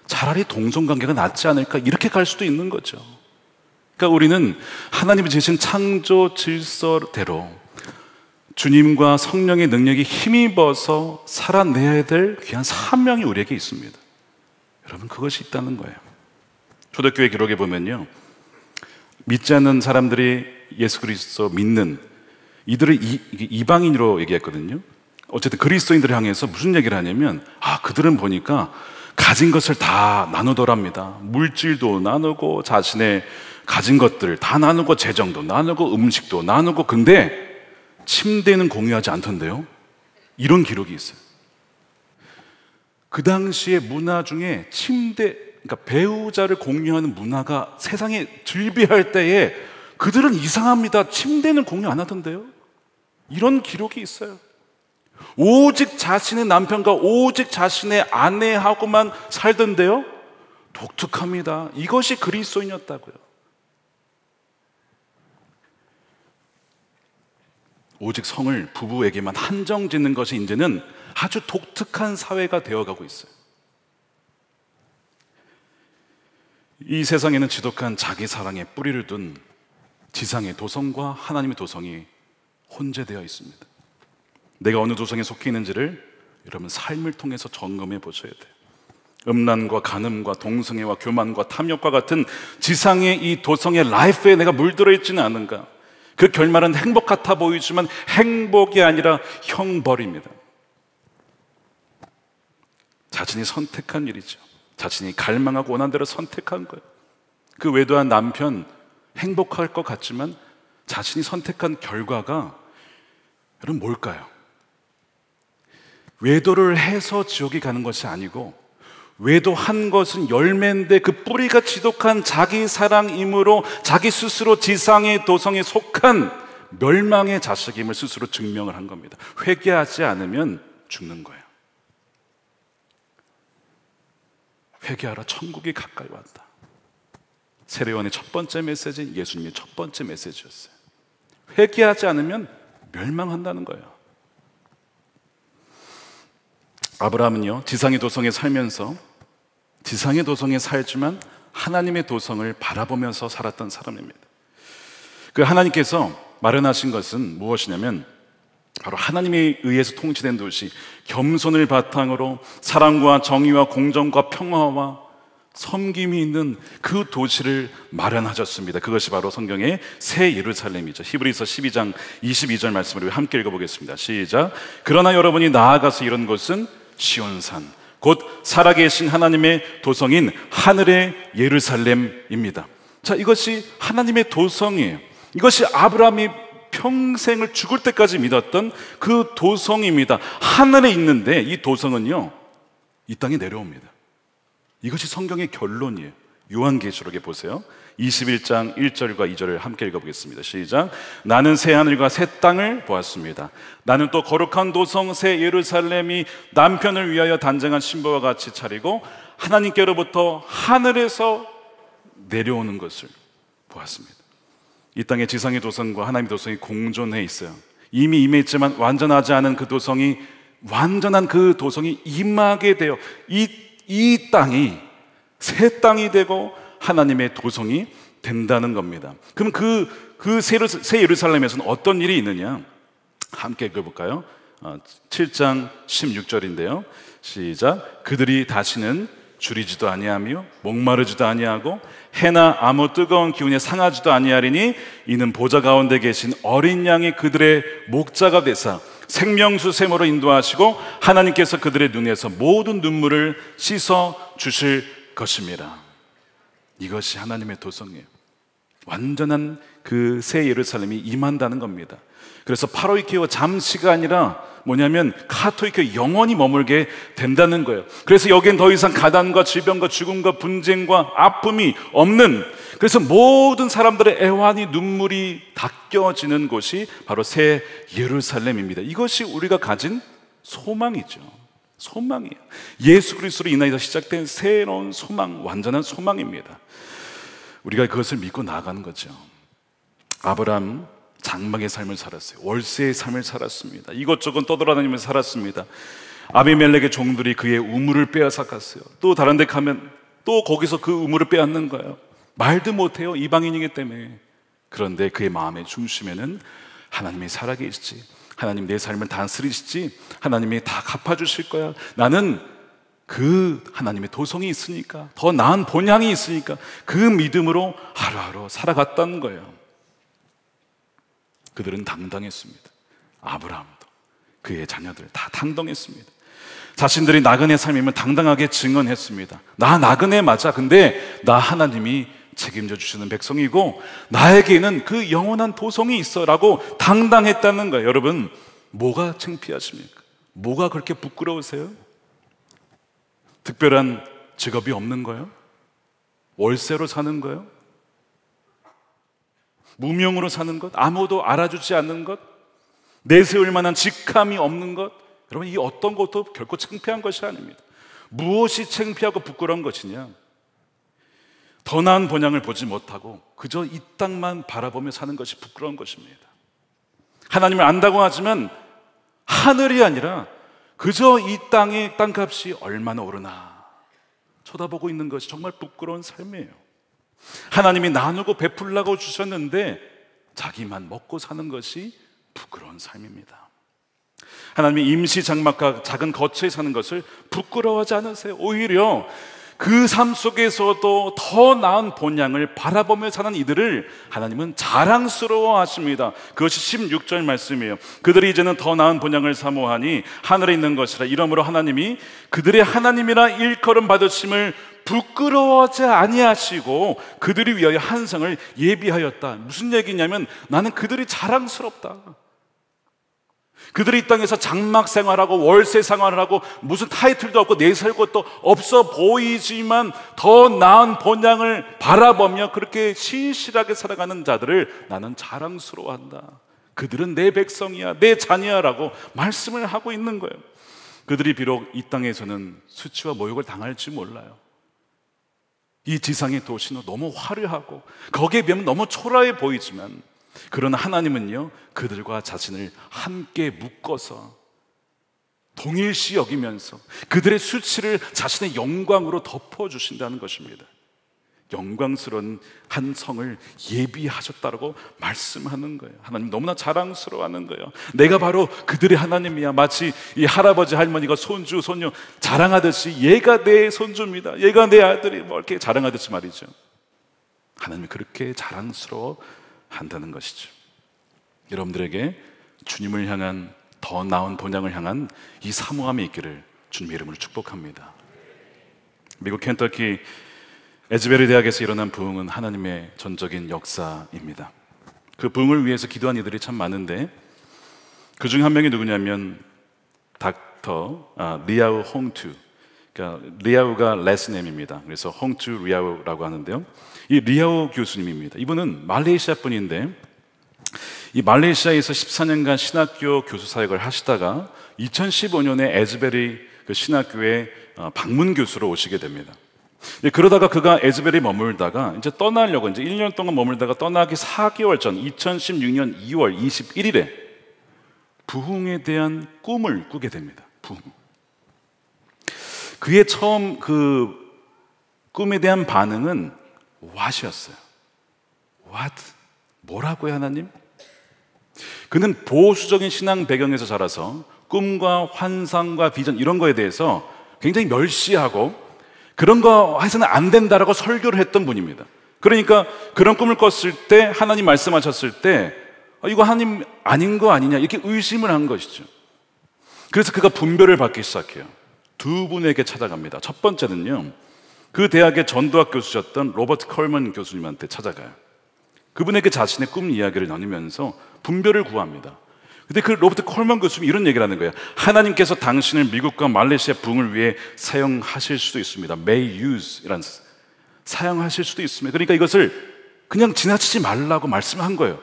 차라리 동성관계가 낫지 않을까, 이렇게 갈 수도 있는 거죠. 그러니까 우리는 하나님이 주신 창조 질서대로 주님과 성령의 능력이 힘입어서 살아내야 될 귀한 사명이 우리에게 있습니다. 여러분, 그것이 있다는 거예요. 초대교회 기록에 보면요, 믿지 않는 사람들이 예수 그리스도 믿는 이들을 이방인으로 얘기했거든요. 어쨌든 그리스도인들을 향해서 무슨 얘기를 하냐면, 그들은 보니까 가진 것을 다 나누더랍니다. 물질도 나누고 자신의 가진 것들 다 나누고 재정도 나누고 음식도 나누고, 근데 침대는 공유하지 않던데요. 이런 기록이 있어요. 그 당시의 문화 중에 그러니까 배우자를 공유하는 문화가 세상에 즐비할 때에 그들은 이상합니다. 침대는 공유 안 하던데요. 이런 기록이 있어요. 오직 자신의 남편과 오직 자신의 아내하고만 살던데요. 독특합니다. 이것이 그리스도인이었다고요. 오직 성을 부부에게만 한정 짓는 것이 이제는 아주 독특한 사회가 되어가고 있어요. 이 세상에는 지독한 자기 사랑에 뿌리를 둔 지상의 도성과 하나님의 도성이 혼재되어 있습니다. 내가 어느 도성에 속해 있는지를 여러분 삶을 통해서 점검해 보셔야 돼요. 음란과 간음과 동성애와 교만과 탐욕과 같은 지상의 이 도성의 라이프에 내가 물들어 있지는 않은가. 그 결말은 행복 같아 보이지만 행복이 아니라 형벌입니다. 자신이 선택한 일이죠. 자신이 갈망하고 원한 대로 선택한 거예요. 그 외도한 남편 행복할 것 같지만 자신이 선택한 결과가 여러분 뭘까요? 외도를 해서 지옥에 가는 것이 아니고, 외도한 것은 열매인데 그 뿌리가 지독한 자기 사랑이므로 자기 스스로 지상의 도성에 속한 멸망의 자식임을 스스로 증명을 한 겁니다. 회개하지 않으면 죽는 거예요. 회개하라, 천국이 가까이 왔다. 세례요한의 첫 번째 메시지는 예수님의 첫 번째 메시지였어요. 회개하지 않으면 멸망한다는 거예요. 아브라함은요, 지상의 도성에 살면서 지상의 도성에 살지만 하나님의 도성을 바라보면서 살았던 사람입니다. 그 하나님께서 마련하신 것은 무엇이냐면 바로 하나님에 의해서 통치된 도시, 겸손을 바탕으로 사랑과 정의와 공정과 평화와 섬김이 있는 그 도시를 마련하셨습니다. 그것이 바로 성경의 새 예루살렘이죠. 히브리서 12장 22절 말씀을 함께 읽어보겠습니다. 시작. 그러나 여러분이 나아가서 이런 곳은 시온산, 곧 살아계신 하나님의 도성인 하늘의 예루살렘입니다. 자, 이것이 하나님의 도성이에요. 이것이 아브라함이 평생을 죽을 때까지 믿었던 그 도성입니다. 하늘에 있는데 이 도성은요, 이 땅에 내려옵니다. 이것이 성경의 결론이에요. 요한계시록에 보세요. 21장 1절과 2절을 함께 읽어보겠습니다. 시작. 나는 새 하늘과 새 땅을 보았습니다. 나는 또 거룩한 도성 새 예루살렘이 남편을 위하여 단장한 신부와 같이 차리고 하나님께로부터 하늘에서 내려오는 것을 보았습니다. 이 땅의 지상의 도성과 하나님의 도성이 공존해 있어요. 이미 임했지만 완전하지 않은 그 도성이, 완전한 그 도성이 임하게 돼요. 이 땅이 새 땅이 되고 하나님의 도성이 된다는 겁니다. 그럼 새 예루살렘에서는 어떤 일이 있느냐? 함께 읽어볼까요? 7장 16절인데요. 시작. 그들이 다시는 줄이지도 아니하며 목마르지도 아니하고 해나 아무 뜨거운 기운에 상하지도 아니하리니 이는 보좌 가운데 계신 어린 양이 그들의 목자가 되사 생명수 샘으로 인도하시고 하나님께서 그들의 눈에서 모든 눈물을 씻어 주실 것입니다. 이것이 하나님의 도성이에요. 완전한 그 새 예루살렘이 임한다는 겁니다. 그래서 파로이케오 잠시가 아니라 뭐냐면 카토이케오 영원히 머물게 된다는 거예요. 그래서 여기엔 더 이상 가난과 질병과 죽음과 분쟁과 아픔이 없는, 그래서 모든 사람들의 애환이 눈물이 닦여지는 곳이 바로 새 예루살렘입니다. 이것이 우리가 가진 소망이죠. 소망이에요. 예수 그리스도로 인하여서 시작된 새로운 소망, 완전한 소망입니다. 우리가 그것을 믿고 나아가는 거죠. 아브라함 장막의 삶을 살았어요. 월세의 삶을 살았습니다. 이것저것 떠돌아다니면서 살았습니다. 아비멜렉의 종들이 그의 우물을 빼앗아갔어요. 또 다른 데 가면 또 거기서 그 우물을 빼앗는 거예요. 말도 못해요. 이방인이기 때문에. 그런데 그의 마음의 중심에는 하나님이 살아계시지, 하나님 내 삶을 다스리시지, 하나님이 다 갚아주실 거야, 나는 그 하나님의 도성이 있으니까, 더 나은 본향이 있으니까 그 믿음으로 하루하루 살아갔다는 거예요. 그들은 당당했습니다. 아브라함도 그의 자녀들 다 당당했습니다. 자신들이 나그네 삶임을 당당하게 증언했습니다. 나 나그네 맞아. 근데 나 하나님이 책임져 주시는 백성이고 나에게는 그 영원한 도성이 있어 라고 당당했다는 거예요. 여러분, 뭐가 창피하십니까? 뭐가 그렇게 부끄러우세요? 특별한 직업이 없는 거예요? 월세로 사는 거예요? 무명으로 사는 것? 아무도 알아주지 않는 것? 내세울 만한 직함이 없는 것? 여러분, 이 어떤 것도 결코 창피한 것이 아닙니다. 무엇이 창피하고 부끄러운 것이냐? 더 나은 본향을 보지 못하고 그저 이 땅만 바라보며 사는 것이 부끄러운 것입니다. 하나님을 안다고 하지만 하늘이 아니라 그저 이 땅의 땅값이 얼마나 오르나 쳐다보고 있는 것이 정말 부끄러운 삶이에요. 하나님이 나누고 베풀라고 주셨는데 자기만 먹고 사는 것이 부끄러운 삶입니다. 하나님이 임시 장막과 작은 거처에 사는 것을 부끄러워하지 않으세요. 오히려 그 삶 속에서도 더 나은 본향을 바라보며 사는 이들을 하나님은 자랑스러워 하십니다. 그것이 16절 말씀이에요. 그들이 이제는 더 나은 본향을 사모하니 하늘에 있는 것이라. 이러므로 하나님이 그들의 하나님이라 일컬음 받으심을 부끄러워하지 아니하시고 그들이 위하여 한 성을 예비하였다. 무슨 얘기냐면 나는 그들이 자랑스럽다. 그들이 이 땅에서 장막 생활하고 월세 생활을 하고 무슨 타이틀도 없고 내세울 것도 없어 보이지만 더 나은 본향을 바라보며 그렇게 신실하게 살아가는 자들을 나는 자랑스러워한다. 그들은 내 백성이야, 내 자녀라고 말씀을 하고 있는 거예요. 그들이 비록 이 땅에서는 수치와 모욕을 당할지 몰라요. 이 지상의 도시는 너무 화려하고 거기에 비하면 너무 초라해 보이지만 그러나 하나님은요, 그들과 자신을 함께 묶어서 동일시 여기면서 그들의 수치를 자신의 영광으로 덮어주신다는 것입니다. 영광스러운 한 성을 예비하셨다고 말씀하는 거예요. 하나님 너무나 자랑스러워하는 거예요. 내가 바로 그들의 하나님이야. 마치 이 할아버지 할머니가 손주 손녀 자랑하듯이 얘가 내 손주입니다, 얘가 내 아들이 뭐 이렇게 자랑하듯이 말이죠. 하나님이 그렇게 자랑스러워 한다는 것이죠. 여러분들에게 주님을 향한 더 나은 본향을 향한 이 사모함이 있기를 주님의 이름으로 축복합니다. 미국 켄터키 에즈베리 대학에서 일어난 부흥은 하나님의 전적인 역사입니다. 그 부흥을 위해서 기도한 이들이 참 많은데 그 중 한 명이 누구냐면 닥터 리아우 홍투. 그러니까 리아우가 레스네임입니다. 그래서 홍투 리아우라고 하는데요. 이 리아우 교수님입니다. 이분은 말레이시아 분인데 이 말레이시아에서 14년간 신학교 교수 사역을 하시다가 2015년에 에즈베리 그 신학교에 방문 교수로 오시게 됩니다. 그러다가 그가 에즈베리 머물다가 이제 떠나려고 이제 1년 동안 머물다가 떠나기 4개월 전 2016년 2월 21일에 부흥에 대한 꿈을 꾸게 됩니다. 부흥. 그의 처음 그 꿈에 대한 반응은 왓이었어요. What? 뭐라고요, 하나님? 그는 보수적인 신앙 배경에서 자라서 꿈과 환상과 비전 이런 거에 대해서 굉장히 멸시하고 그런 거 해서는 안 된다라고 설교를 했던 분입니다. 그러니까 그런 꿈을 꿨을 때 하나님 말씀하셨을 때 이거 하나님 아닌 거 아니냐 이렇게 의심을 한 것이죠. 그래서 그가 분별을 받기 시작해요. 두 분에게 찾아갑니다. 첫 번째는요, 그 대학의 전도학 교수셨던 로버트 컬먼 교수님한테 찾아가요. 그분에게 자신의 꿈 이야기를 나누면서 분별을 구합니다. 근데 그 로버트 컬먼 교수님이 이런 얘기를 하는 거예요. 하나님께서 당신을 미국과 말레이시아 부흥을 위해 사용하실 수도 있습니다. May use 이란 사용하실 수도 있습니다. 그러니까 이것을 그냥 지나치지 말라고 말씀한 거예요.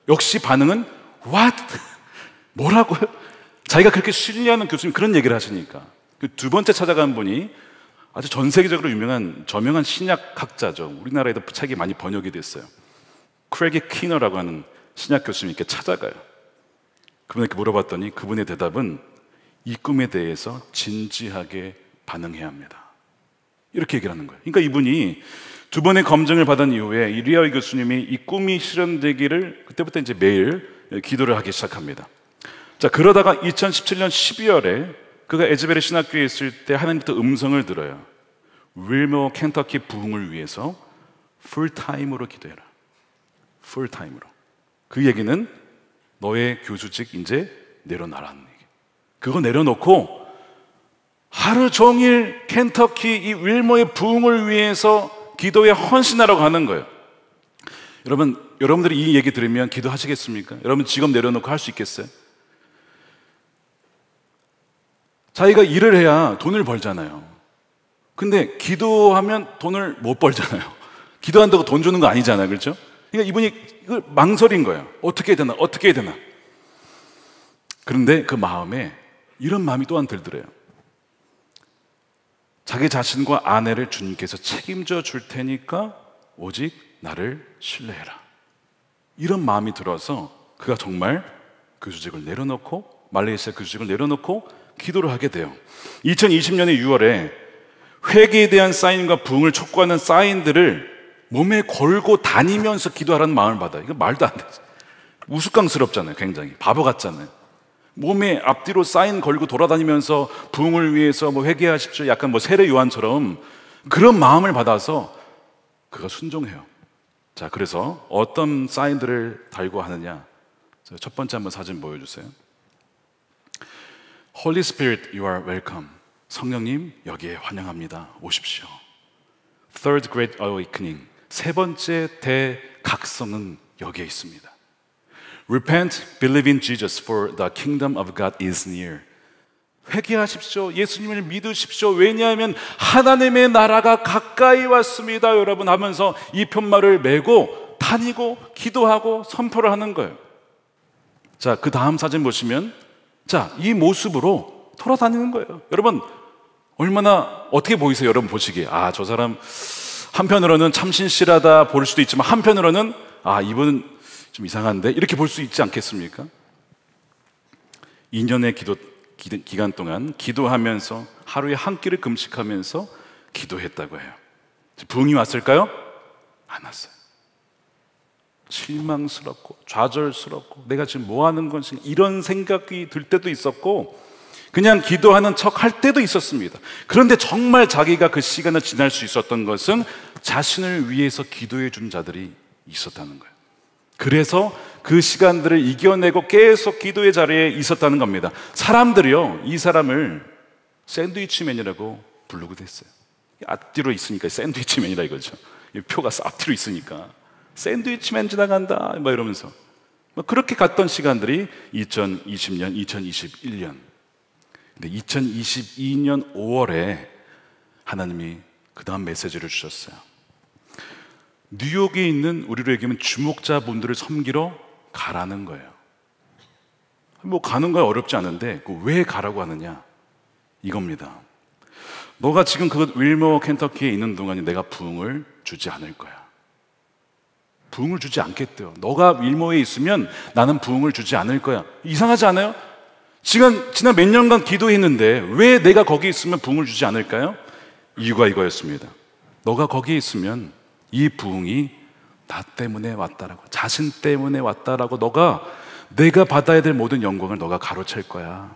역시 반응은 What? 뭐라고요? 자기가 그렇게 신뢰하는 교수님 그런 얘기를 하시니까. 그 두 번째 찾아간 분이 아주 전 세계적으로 유명한 저명한 신약학자죠. 우리나라에도 책이 많이 번역이 됐어요. 크레기 키너라고 하는 신약 교수님께 찾아가요. 그분에게 물어봤더니 그분의 대답은 이 꿈에 대해서 진지하게 반응해야 합니다. 이렇게 얘기를 하는 거예요. 그러니까 이분이 두 번의 검증을 받은 이후에 이 리아이 교수님이 이 꿈이 실현되기를 그때부터 이제 매일 기도를 하기 시작합니다. 자, 그러다가 2017년 12월에 그가 에즈베리 신학교에 있을 때 하나님부터 음성을 들어요. 윌머 켄터키 부흥을 위해서 풀타임으로 기도해라. 풀타임으로. 그 얘기는 너의 교수직 이제 내려놔라는 얘기. 그거 내려놓고 하루 종일 켄터키 이 윌머의 부흥을 위해서 기도에 헌신하라고 하는 거예요. 여러분들이 이 얘기 들으면 기도하시겠습니까? 여러분 직업 내려놓고 할 수 있겠어요? 자기가 일을 해야 돈을 벌잖아요. 근데 기도하면 돈을 못 벌잖아요. 기도한다고 돈 주는 거 아니잖아요. 그렇죠? 그러니까 이분이 이걸 망설인 거예요. 어떻게 해야 되나? 어떻게 해야 되나? 그런데 그 마음에 이런 마음이 또한 들더래요. 자기 자신과 아내를 주님께서 책임져 줄 테니까 오직 나를 신뢰해라. 이런 마음이 들어서 그가 정말 교수직을 내려놓고 말레이시아 교수직을 내려놓고 기도를 하게 돼요. 2020년의 6월에 회개에 대한 사인과 부흥을 촉구하는 사인들을 몸에 걸고 다니면서 기도하라는 마음을 받아요. 이거 말도 안 되죠. 우스꽝스럽잖아요. 굉장히 바보 같잖아요. 몸에 앞뒤로 사인 걸고 돌아다니면서 부흥을 위해서 뭐 회개하십시오. 약간 뭐 세례 요한처럼 그런 마음을 받아서 그가 순종해요. 자, 그래서 어떤 사인들을 달고 하느냐? 첫 번째 한번 사진 보여주세요. Holy Spirit, you are welcome. 성령님, 여기에 환영합니다. 오십시오. Third Great Awakening. 세 번째 대각성은 여기에 있습니다. Repent, believe in Jesus, for the kingdom of God is near. 회개하십시오. 예수님을 믿으십시오. 왜냐하면 하나님의 나라가 가까이 왔습니다. 여러분 하면서 이 편말을 메고 다니고 기도하고 선포를 하는 거예요. 자, 그 다음 사진 보시면 자, 이 모습으로 돌아다니는 거예요. 여러분 얼마나 어떻게 보이세요? 여러분 보시기에 저 사람 한편으로는 참 신실하다 볼 수도 있지만 한편으로는 이분은 좀 이상한데 이렇게 볼 수 있지 않겠습니까? 2년의 기간 동안 기도하면서 하루에 한 끼를 금식하면서 기도했다고 해요. 부흥이 왔을까요? 안 왔어요. 실망스럽고 좌절스럽고 내가 지금 뭐 하는 건지 이런 생각이 들 때도 있었고 그냥 기도하는 척 할 때도 있었습니다. 그런데 정말 자기가 그 시간을 지날 수 있었던 것은 자신을 위해서 기도해 준 자들이 있었다는 거예요. 그래서 그 시간들을 이겨내고 계속 기도의 자리에 있었다는 겁니다. 사람들이요, 이 사람을 샌드위치맨이라고 부르기도 했어요. 앞뒤로 있으니까 샌드위치맨이라 이거죠. 표가 앞뒤로 있으니까 샌드위치맨 지나간다 막 이러면서 그렇게 갔던 시간들이 2020년, 2021년. 근데 2022년 5월에 하나님이 그 다음 메시지를 주셨어요. 뉴욕에 있는 우리로 얘기하면 주목자분들을 섬기러 가라는 거예요. 뭐 가는 거 어렵지 않은데 왜 가라고 하느냐? 이겁니다. 너가 지금 그 윌머 켄터키에 있는 동안에 내가 부흥을 주지 않을 거야. 부흥을 주지 않겠대요. 너가 윌머에 있으면 나는 부흥을 주지 않을 거야. 이상하지 않아요? 지난 몇 년간 기도했는데 왜 내가 거기 있으면 부흥을 주지 않을까요? 이유가 이거였습니다. 너가 거기에 있으면 이 부흥이 나 때문에 왔다라고, 자신 때문에 왔다라고, 내가 받아야 될 모든 영광을 너가 가로챌 거야.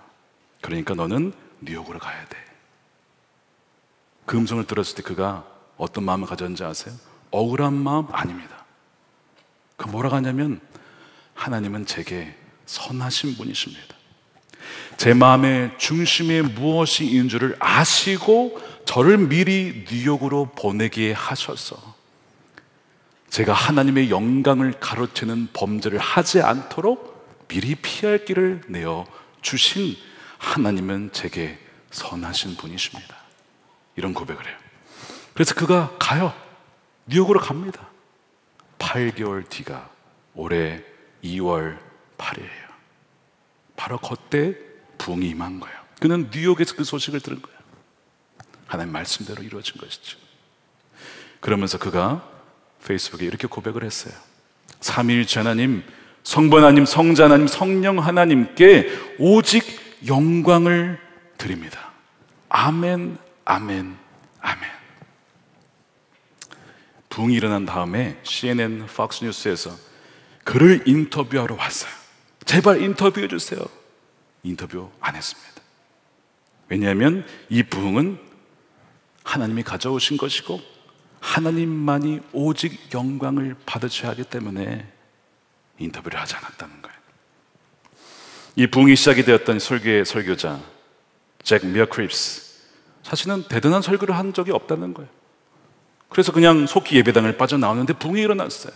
그러니까 너는 뉴욕으로 가야 돼. 그 음성을 들었을 때 그가 어떤 마음을 가졌는지 아세요? 억울한 마음? 아닙니다. 그 뭐라고 하냐면, 하나님은 제게 선하신 분이십니다. 제 마음의 중심에 무엇이 있는 줄을 아시고 저를 미리 뉴욕으로 보내게 하셔서 제가 하나님의 영광을 가로채는 범죄를 하지 않도록 미리 피할 길을 내어 주신 하나님은 제게 선하신 분이십니다. 이런 고백을 해요. 그래서 그가 가요. 뉴욕으로 갑니다. 8개월 뒤가 올해 2월 8일이에요. 바로 그때 부흥이 임한 거예요. 그는 뉴욕에서 그 소식을 들은 거예요. 하나님 말씀대로 이루어진 것이죠. 그러면서 그가 페이스북에 이렇게 고백을 했어요. 삼위일체 하나님, 성부 하나님, 성자 하나님, 성령 하나님께 오직 영광을 드립니다. 아멘, 아멘, 아멘. 부흥이 일어난 다음에 CNN, 팍스뉴스에서 그를 인터뷰하러 왔어요. 제발 인터뷰해 주세요. 인터뷰 안 했습니다. 왜냐하면 이 부흥은 하나님이 가져오신 것이고 하나님만이 오직 영광을 받으셔야 하기 때문에 인터뷰를 하지 않았다는 거예요. 이 부흥이 시작이 되었던 설교의 설교자 잭 미어크립스, 사실은 대단한 설교를 한 적이 없다는 거예요. 그래서 그냥 속히 예배당을 빠져나오는데 부흥이 일어났어요.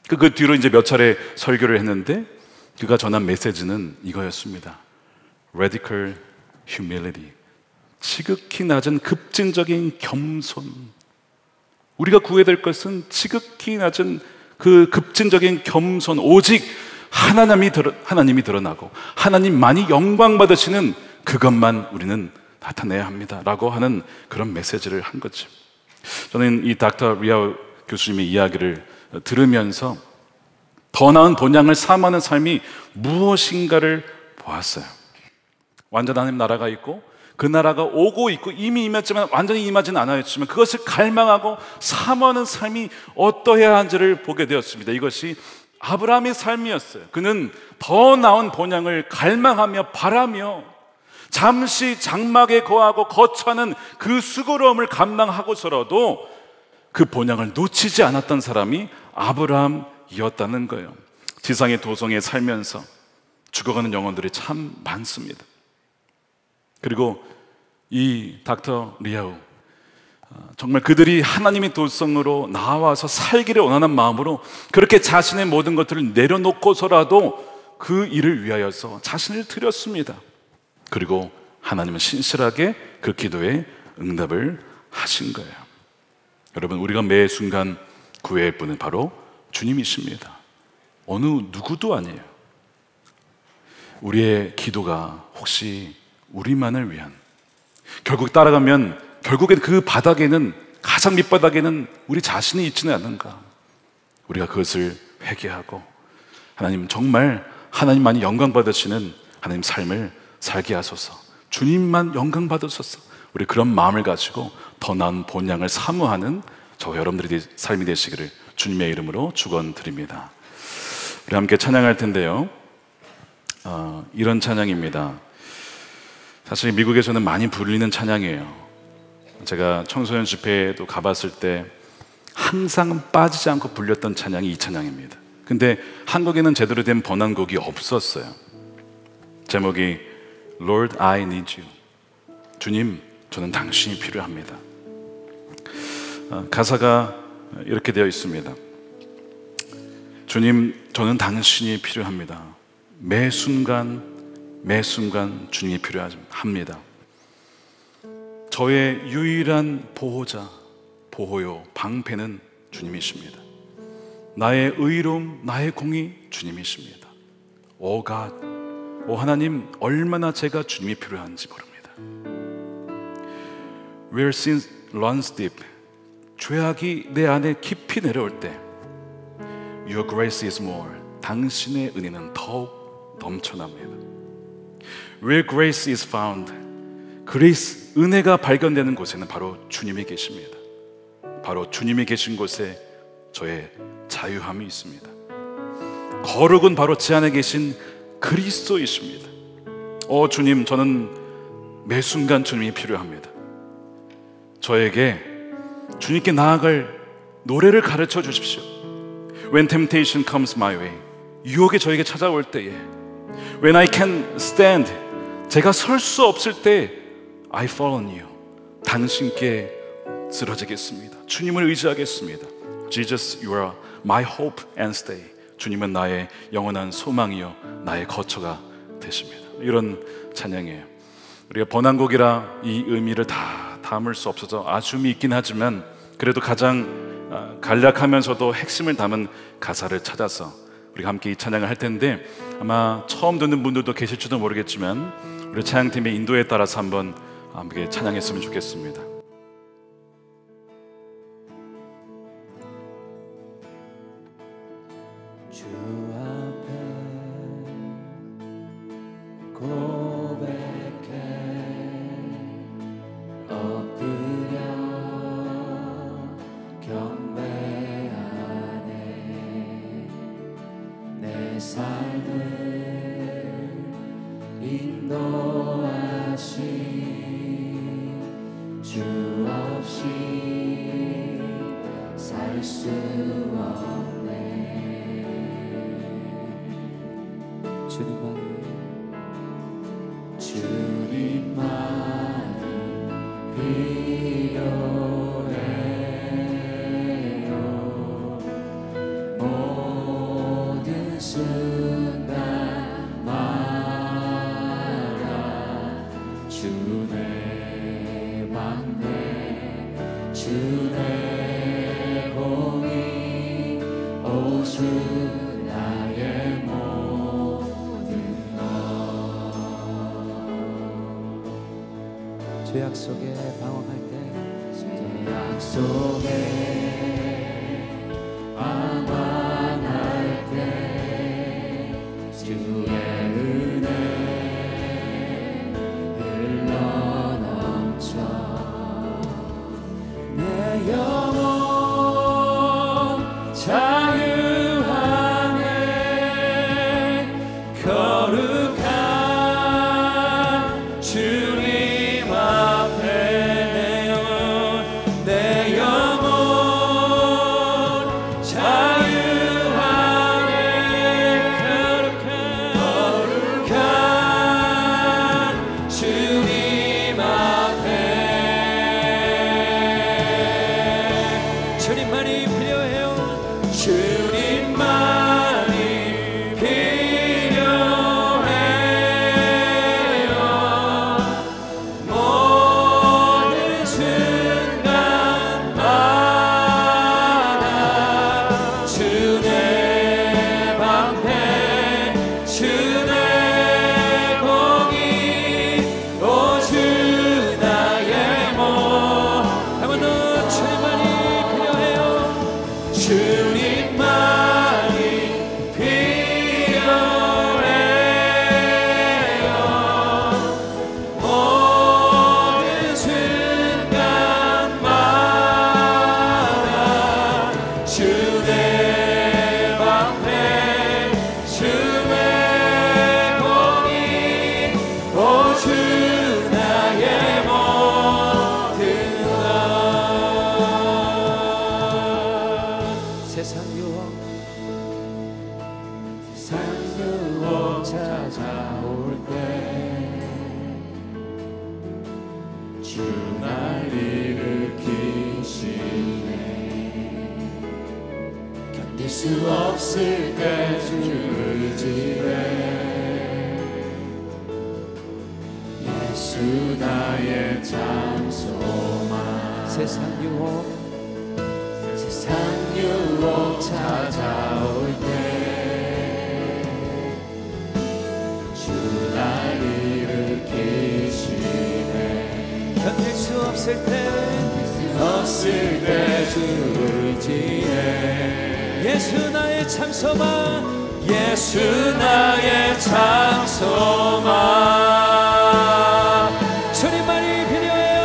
그 뒤로 이제 몇 차례 설교를 했는데 그가 전한 메시지는 이거였습니다. Radical humility, 지극히 낮은 급진적인 겸손. 우리가 구해야 될 것은 지극히 낮은 그 급진적인 겸손, 오직 하나님이 드러나고 하나님만이 영광 받으시는 그것만 우리는 나타내야 합니다 라고 하는 그런 메시지를 한 거죠. 저는 이 닥터 리아우 교수님의 이야기를 들으면서 더 나은 본향을 사모하는 삶이 무엇인가를 보았어요. 완전 하나님 나라가 있고 그 나라가 오고 있고 이미 임했지만 완전히 임하지는 않았지만 그것을 갈망하고 사모하는 삶이 어떠해야 하는지를 보게 되었습니다. 이것이 아브라함의 삶이었어요. 그는 더 나은 본향을 갈망하며 바라며 잠시 장막에 거하고 거처하는 그 수고로움을 감당하고서라도 그 본향을 놓치지 않았던 사람이 아브라함이었다는 거예요. 지상의 도성에 살면서 죽어가는 영혼들이 참 많습니다. 그리고 이 닥터 리아우, 정말 그들이 하나님의 도성으로 나와서 살기를 원하는 마음으로 그렇게 자신의 모든 것들을 내려놓고서라도 그 일을 위하여서 자신을 드렸습니다. 그리고 하나님은 신실하게 그 기도에 응답을 하신 거예요. 여러분, 우리가 매 순간 구해야 할 분은 바로 주님이십니다. 어느 누구도 아니에요. 우리의 기도가 혹시 우리만을 위한, 결국 따라가면 결국엔 그 바닥에는, 가장 밑바닥에는 우리 자신이 있지는 않는가. 우리가 그것을 회개하고 하나님, 정말 하나님만이 영광 받으시는 하나님 삶을 살게 하소서, 주님만 영광 받으소서. 우리 그런 마음을 가지고 더 나은 본향을 사모하는 저와 여러분들의 삶이 되시기를 주님의 이름으로 축원드립니다. 우리 함께 찬양할 텐데요, 이런 찬양입니다. 사실 미국에서는 많이 불리는 찬양이에요. 제가 청소년 집회에도 가봤을 때 항상 빠지지 않고 불렸던 찬양이 이 찬양입니다. 근데 한국에는 제대로 된 번안곡이 없었어요. 제목이 Lord, I need you. 주님, 저는 당신이 필요합니다. 가사가 이렇게 되어 있습니다. 주님, 저는 당신이 필요합니다. 매 순간 주님이 필요합니다. 저의 유일한 보호자, 보호요, 방패는 주님이십니다. 나의 의로움, 나의 공의 주님이십니다. 오 갓, 오 하나님, 얼마나 제가 주님이 필요한지 모릅니다. Where sin runs deep, 죄악이 내 안에 깊이 내려올 때 Your grace is more, 당신의 은혜는 더욱 넘쳐납니다. Where grace is found, 그레이스, 은혜가 발견되는 곳에는 바로 주님이 계십니다. 바로 주님이 계신 곳에 저의 자유함이 있습니다. 거룩은 바로 제 안에 계신 그리스도이십니다. 주님, 저는 매 순간 주님이 필요합니다. 저에게 주님께 나아갈 노래를 가르쳐 주십시오. When temptation comes my way, 유혹이 저에게 찾아올 때에, When I can stand, 제가 설 수 없을 때, I fall on you, 당신께 쓰러지겠습니다. 주님을 의지하겠습니다. Jesus, you are my hope and stay. 주님은 나의 영원한 소망이요 나의 거처가 되십니다. 이런 찬양이에요. 우리가 번안곡이라 이 의미를 다 담을 수 없어서 아쉬움이 있긴 하지만, 그래도 가장 간략하면서도 핵심을 담은 가사를 찾아서 우리가 함께 이 찬양을 할 텐데, 아마 처음 듣는 분들도 계실지도 모르겠지만 우리 찬양팀의 인도에 따라서 한번 함께 찬양했으면 좋겠습니다. 주 앞에 고백해 엎드려 경배하네. 내 삶을 인도하신 주 없이 살 수 없네. 주님만이 필요해요. 모든 순간마다 주 내 방패, 주 내 공의, 오 주 나의 죄악 속에 방황할 때, 죄악 속에 방황할 때 주의 은혜 흘러넘쳐 내 영혼 자유하네. 거룩한 주님 수 없을 때 주를 지내. 예수 나의 장소만. 세상 유혹 찾아올 때 주 날 일으키시네. 견딜 수 없을 때 주를 지내. 예수 나의 장소만. 예수 나의 장소만. 주님만이 필요해요.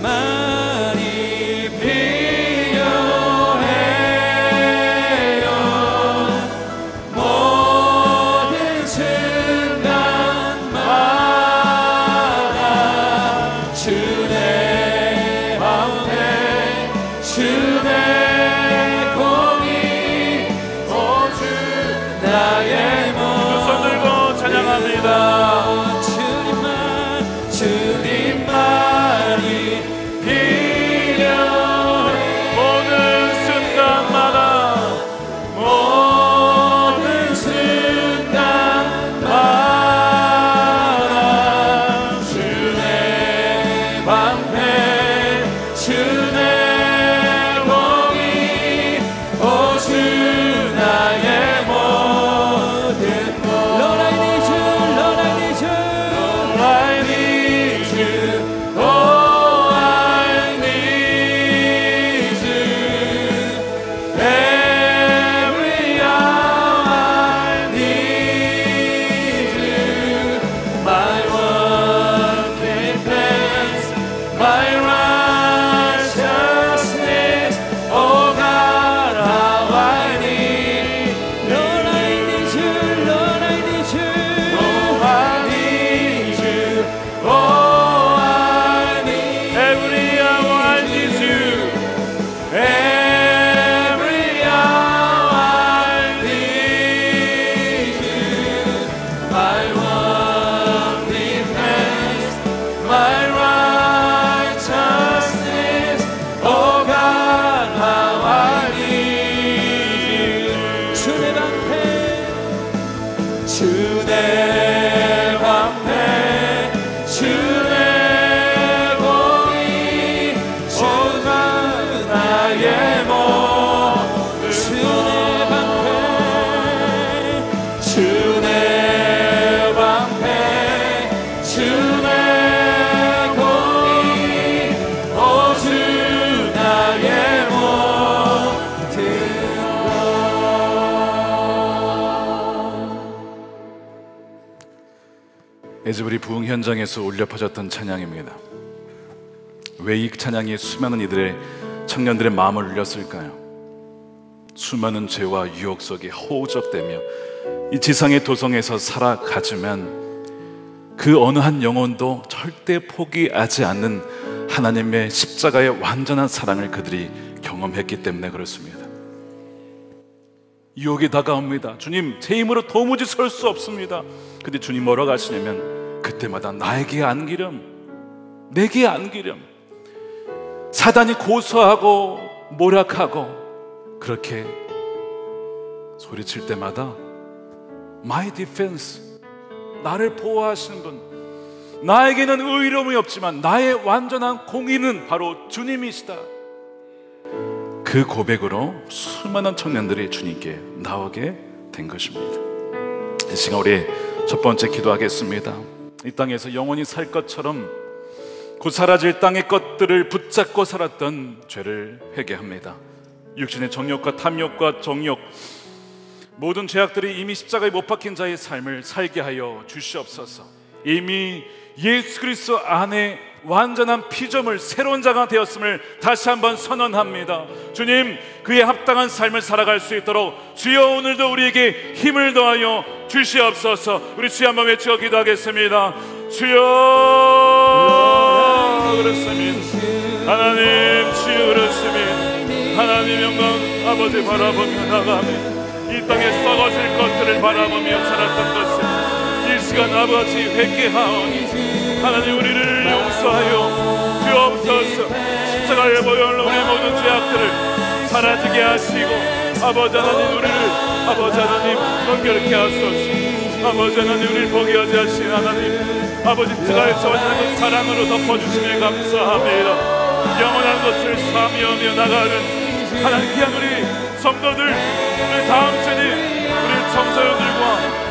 많이 필요해요. my one defense, my righteousness. Oh God, how I need 주의 방패, 주의 방패, 주의 공의, 오가 나의 몸. 주의 방패, 주의 방패, 주의 공의, 오 주 나의 모든 것. 에즈베리 부흥 현장에서 울려 퍼졌던 찬양입니다. 왜 이 찬양이 수많은 이들의 청년들의 마음을 울렸을까요? 수많은 죄와 유혹 속에 허우적대며 이 지상의 도성에서 살아가지만 그 어느 한 영혼도 절대 포기하지 않는 하나님의 십자가의 완전한 사랑을 그들이 경험했기 때문에 그렇습니다. 유혹이 다가옵니다. 주님, 제 힘으로 도무지 설 수 없습니다. 근데 주님 뭐라고 하시냐면 그때마다 나에게 안기름, 내게 안기름. 사단이 고소하고 모략하고 그렇게 소리칠 때마다 My defense, 나를 보호하시는 분, 나에게는 의로움이 없지만 나의 완전한 공의는 바로 주님이시다. 그 고백으로 수많은 청년들이 주님께 나오게 된 것입니다. 이 시간 우리 첫 번째 기도하겠습니다. 이 땅에서 영원히 살 것처럼 곧 사라질 땅의 것들을 붙잡고 살았던 죄를 회개합니다. 육신의 정욕과 탐욕과 정욕, 모든 죄악들이 이미 십자가에 못 박힌 자의 삶을 살게 하여 주시옵소서. 이미 예수 그리스도 안에 완전한 피조물, 새로운 자가 되었음을 다시 한번 선언합니다. 주님, 그에 합당한 삶을 살아갈 수 있도록 주여 오늘도 우리에게 힘을 더하여 주시옵소서. 우리 주여 한번 외쳐 기도하겠습니다. 주여, 그렇습니다. 하나님, 주여 그렇습니다. 하나님 영광 아버지 바라보며 나가며 이 땅에 썩어질 것들을 바라보며 살았던 것을 이 시간 아버지 회개하오니 하나님 우리를 용서하여 주옵소서. 십자가에 보혈로 우리 모든 죄악들을 사라지게 하시고 아버지 하나님 우리를 아버지 하나님 정결케 하소서. 아버지 하나님 우리를 보게 하지 하신 하나님 아버지 십자가에서 완전한 사랑으로 덮어주시며 감사합니다. 영원한 것을 사모하며 나가는 하나님 귀한 우리 성도들, 우리 다음 세대 우리 청소년들과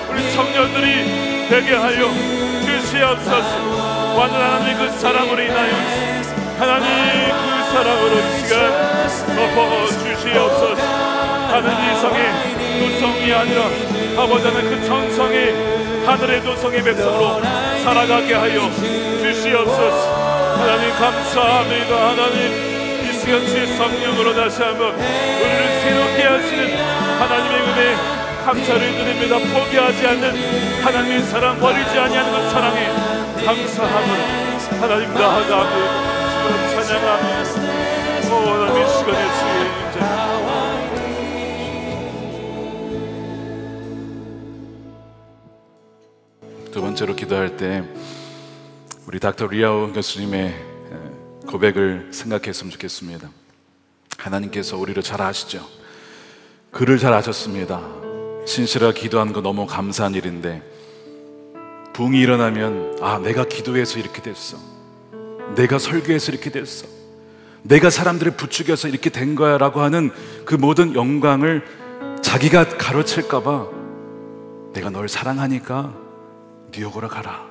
우리 청년들이 되게 하여 주시옵소서. 완전한 하나님 그 사랑으로 인하여 하나님 그 사랑으로 이 시간 덮어주시옵소서. 다른 이성의 도성이 아니라 아버지 하나님 그 천성의 하늘의 도성의 백성으로 살아가게 하여 주시옵소서. 하나님 감사합니다. 하나님 이 시간 주의 성령으로 다시 한번 우리를 새롭게 하시는 하나님의 은혜 감사를 드립니다. 포기하지 않는 하나님의 사랑, 버리지 아니하는 그 사랑에 감사함으로 하나님 나아가며 지금 찬양하며 하나님 이 시간에 주의 임재 두 번째로 기도할 때 우리 닥터 리아오 교수님의 고백을 생각했으면 좋겠습니다. 하나님께서 우리를 잘 아시죠? 그를 잘 아셨습니다. 신실하게 기도하는 거 너무 감사한 일인데 붕이 일어나면 아, 내가 기도해서 이렇게 됐어, 내가 설교해서 이렇게 됐어, 내가 사람들을 부추겨서 이렇게 된 거야 라고 하는 그 모든 영광을 자기가 가로챌까 봐 내가 널 사랑하니까 뉴욕으로 가라,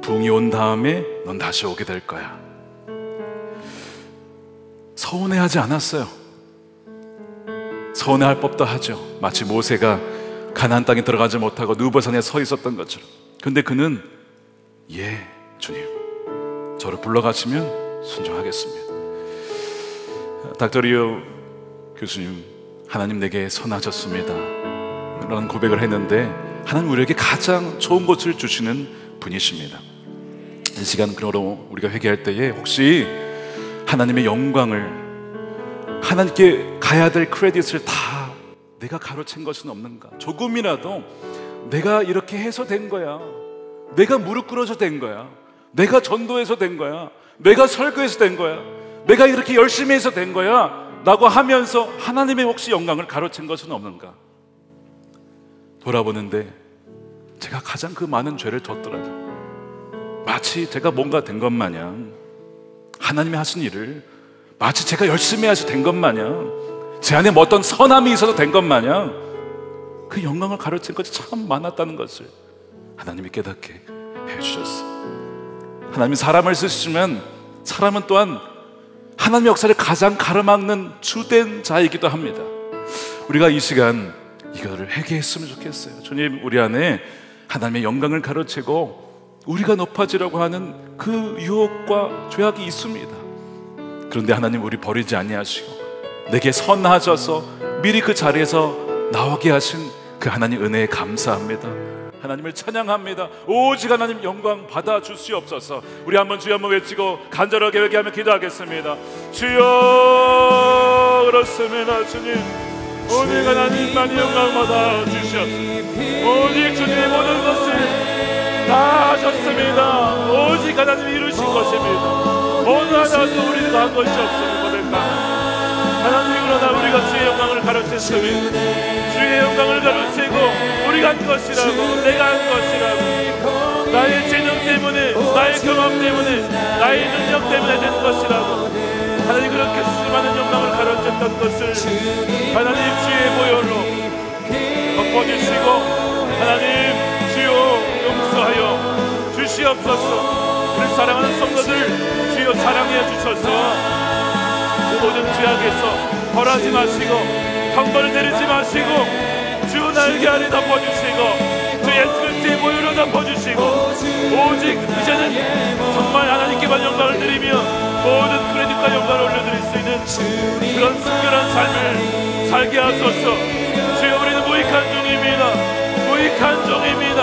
붕이 온 다음에 넌 다시 오게 될 거야. 서운해하지 않았어요. 서운해할 법도 하죠. 마치 모세가 가나안 땅에 들어가지 못하고 느보산에 서 있었던 것처럼. 근데 그는 예 주님, 저를 불러가시면 순종하겠습니다. 닥터 리오 교수님, 하나님 내게 선하셨습니다 라는 고백을 했는데 하나님 우리에게 가장 좋은 것을 주시는 분이십니다. 이 시간 그러므로 우리가 회개할 때에 혹시 하나님의 영광을, 하나님께 가야 될 크레딧을 다 내가 가로챈 것은 없는가, 조금이라도 내가 이렇게 해서 된 거야, 내가 무릎 꿇어서 된 거야, 내가 전도해서 된 거야, 내가 설교해서 된 거야, 내가 이렇게 열심히 해서 된 거야 라고 하면서 하나님의 혹시 영광을 가로챈 것은 없는가? 돌아보는데 제가 가장 그 많은 죄를 졌더라도 마치 제가 뭔가 된 것 마냥, 하나님이 하신 일을 마치 제가 열심히 해서 된 것 마냥, 제 안에 뭐 어떤 선함이 있어서 된 것 마냥 그 영광을 가로챈 것이 참 많았다는 것을 하나님이 깨닫게 해주셨어요. 하나님이 사람을 쓰시면 사람은 또한 하나님의 역사를 가장 가로막는 주된 자이기도 합니다. 우리가 이 시간 이거를 회개했으면 좋겠어요. 주님, 우리 안에 하나님의 영광을 가로채고 우리가 높아지려고 하는 그 유혹과 죄악이 있습니다. 그런데 하나님 우리 버리지 아니하시고 내게 선하셔서 미리 그 자리에서 나오게 하신 그 하나님 은혜에 감사합니다. 하나님을 찬양합니다. 오직 하나님 영광 받아 주시옵소서. 우리 한번 주여 한번 외치고 간절하게 회개하며 기도하겠습니다. 주여, 그렇습니다. 주님, 오직 하나님만 영광 받아 주시옵소서. 오직 주님의 모든 것을 다 하셨습니다. 오직 하나님이 이루신 것입니다. 어느 하나도 우리가 한 것이 없습니다. 하나님, 그러나 우리가 주의 영광을 가로챘으면 주의 영광을 가로채고 우리가 한 것이라고, 내가 한 것이라고, 나의 재능 때문에, 나의 경험 때문에, 나의 능력 때문에 된 것이라고, 하나님 그렇게 수많은 영광을 가로챘던 것을 하나님 주의 보혈로 덮어주시고 하나님 주여 용서하여 주시옵소서. 우리 사랑하는 성도들 주여 사랑해 주셔서 그 모든 죄악에서 벌하지 마시고 형벌을 내리지 마시고 주 날개아래 덮어주시고 주 예수 그리스도의 보혈로 덮어주시고 오직 이제는 정말 하나님께만 영광을 드리며 모든 크레딧과 영광을 올려드릴 수 있는 그런 순결한 삶을 살게 하소서. 주여, 우리는 무익한 종입니다. 무익한 종입니다.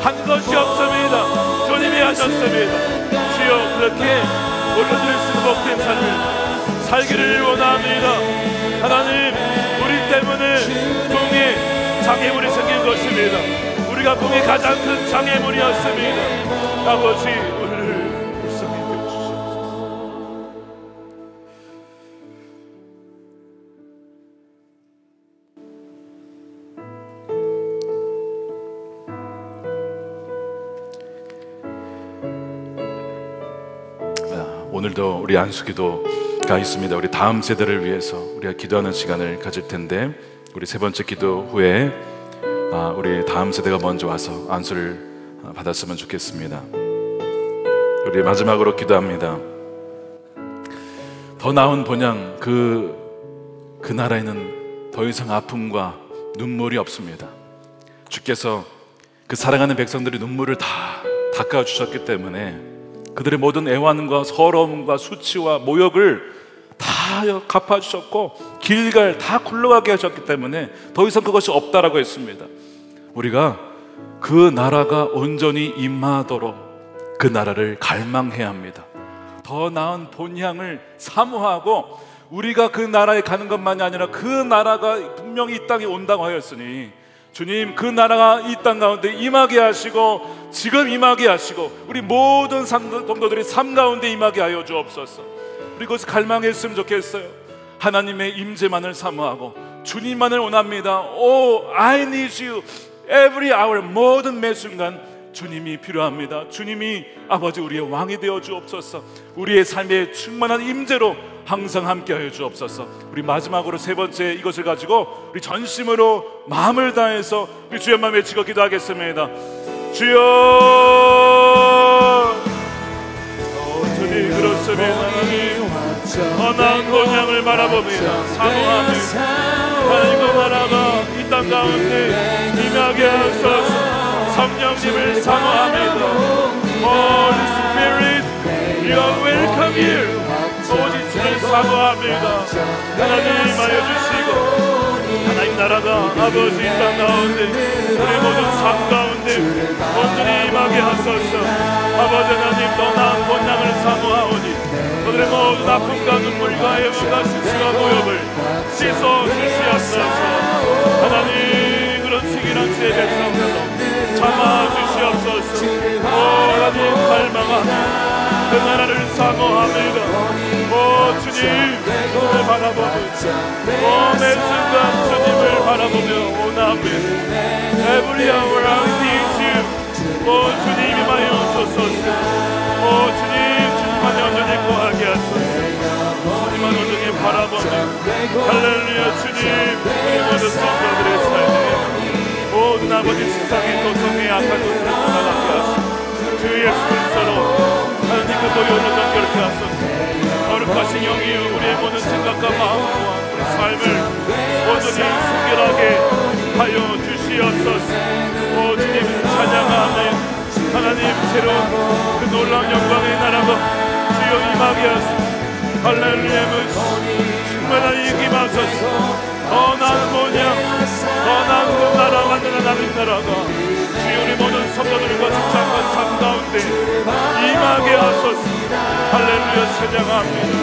한 것이 없습니다. 주님이 하셨습니다. 주여, 그렇게 올려드릴 수 있는 복된 삶을 살기를 원합니다. 하나님, 우리 때문에 공에 장애물이 생긴 것입니다. 우리가 공의 가장 큰 장애물이었습니다. 아버지, 우리를 불쌍히 여겨주시옵소서. 오늘도 우리 안수기도가 있습니다. 우리 다음 세대를 위해서 우리가 기도하는 시간을 가질 텐데, 우리 세 번째 기도 후에 우리 다음 세대가 먼저 와서 안수를 받았으면 좋겠습니다. 우리 마지막으로 기도합니다. 더 나은 본향, 그 나라에는 더 이상 아픔과 눈물이 없습니다. 주께서 그 사랑하는 백성들의 눈물을 다 닦아주셨기 때문에 그들의 모든 애환과 서러움과 수치와 모욕을 다 갚아주셨고 길갈 다 굴러가게 하셨기 때문에 더 이상 그것이 없다라고 했습니다. 우리가 그 나라가 온전히 임하도록 그 나라를 갈망해야 합니다. 더 나은 본향을 사모하고 우리가 그 나라에 가는 것만이 아니라 그 나라가 분명히 이 땅에 온다고 하였으니 주님, 그 나라가 이 땅 가운데 임하게 하시고 지금 임하게 하시고 우리 모든 성도들의 삶 가운데 임하게 하여 주옵소서. 우리 그것을 갈망했으면 좋겠어요. 하나님의 임재만을 사모하고 주님만을 원합니다. Oh, I need you every hour. 모든 매 순간 주님이 필요합니다. 주님이 아버지 우리의 왕이 되어 주옵소서. 우리의 삶에 충만한 임재로 항상 함께하여 주옵소서. 우리 마지막으로 세 번째 이것을 가지고 우리 전심으로 마음을 다해서 우리 주여만 외치고 기도하겠습니다. 주여, 주님, 그렇습니다. 하나님, 선한 본향을 바라봅니다. 사모합니다. 하나님, 그 나라가 이 땅 가운데 임하게 하소서. 성령님을 사모합니다. Holy Spirit, you are welcome here. 오직 주를 사모합니다. 하나님 하여 주시고 하나님 나라가 아버지 이 땅 가운데 우리 모든 삶 가운데 온전히 임하게 하소서. 아버지 하나님, 더 나은 본향을 사모하오니 오늘의 모든 아픔과 눈물과 애원과 수치와 모욕을 씻어 주시옵소서. 하나님, 그런 시기란 주의 백성들로 찬양합니다. 오 주님 주님을 바라보며 매 순간 주님을 바라보며 오나베 Every hour I need you. 오 주님 임하여 주소서. 오 주님 주님만 여전히 거하게 하소서. 주님만 여전히 바라보며 할렐루야. 주님 우리 모든 성도들의 삶에 모든 아버지 세상의 도성의 악한 것들을 떠나가게 하시고 주 예수 그리스도로 하나님과 모여를 연결케 하소서. 거룩하신 영이여 우리의 모든 생각과 마음과 우리 삶을 온전히 순결하게 하여 주시옵소서. 오 주님 찬양하네. 하나님 새로운 그 놀라운 영광의 나라가 주여 임하게 하소서. 할렐루야. 충만한 임하소서. 나는 뭐냐 나는 그 나라 완전한 하나님 나라가 주여 우리 모든 성도들과 직장과 삶 가운데 임하게 하소서. 할렐루야. 찬양합니다.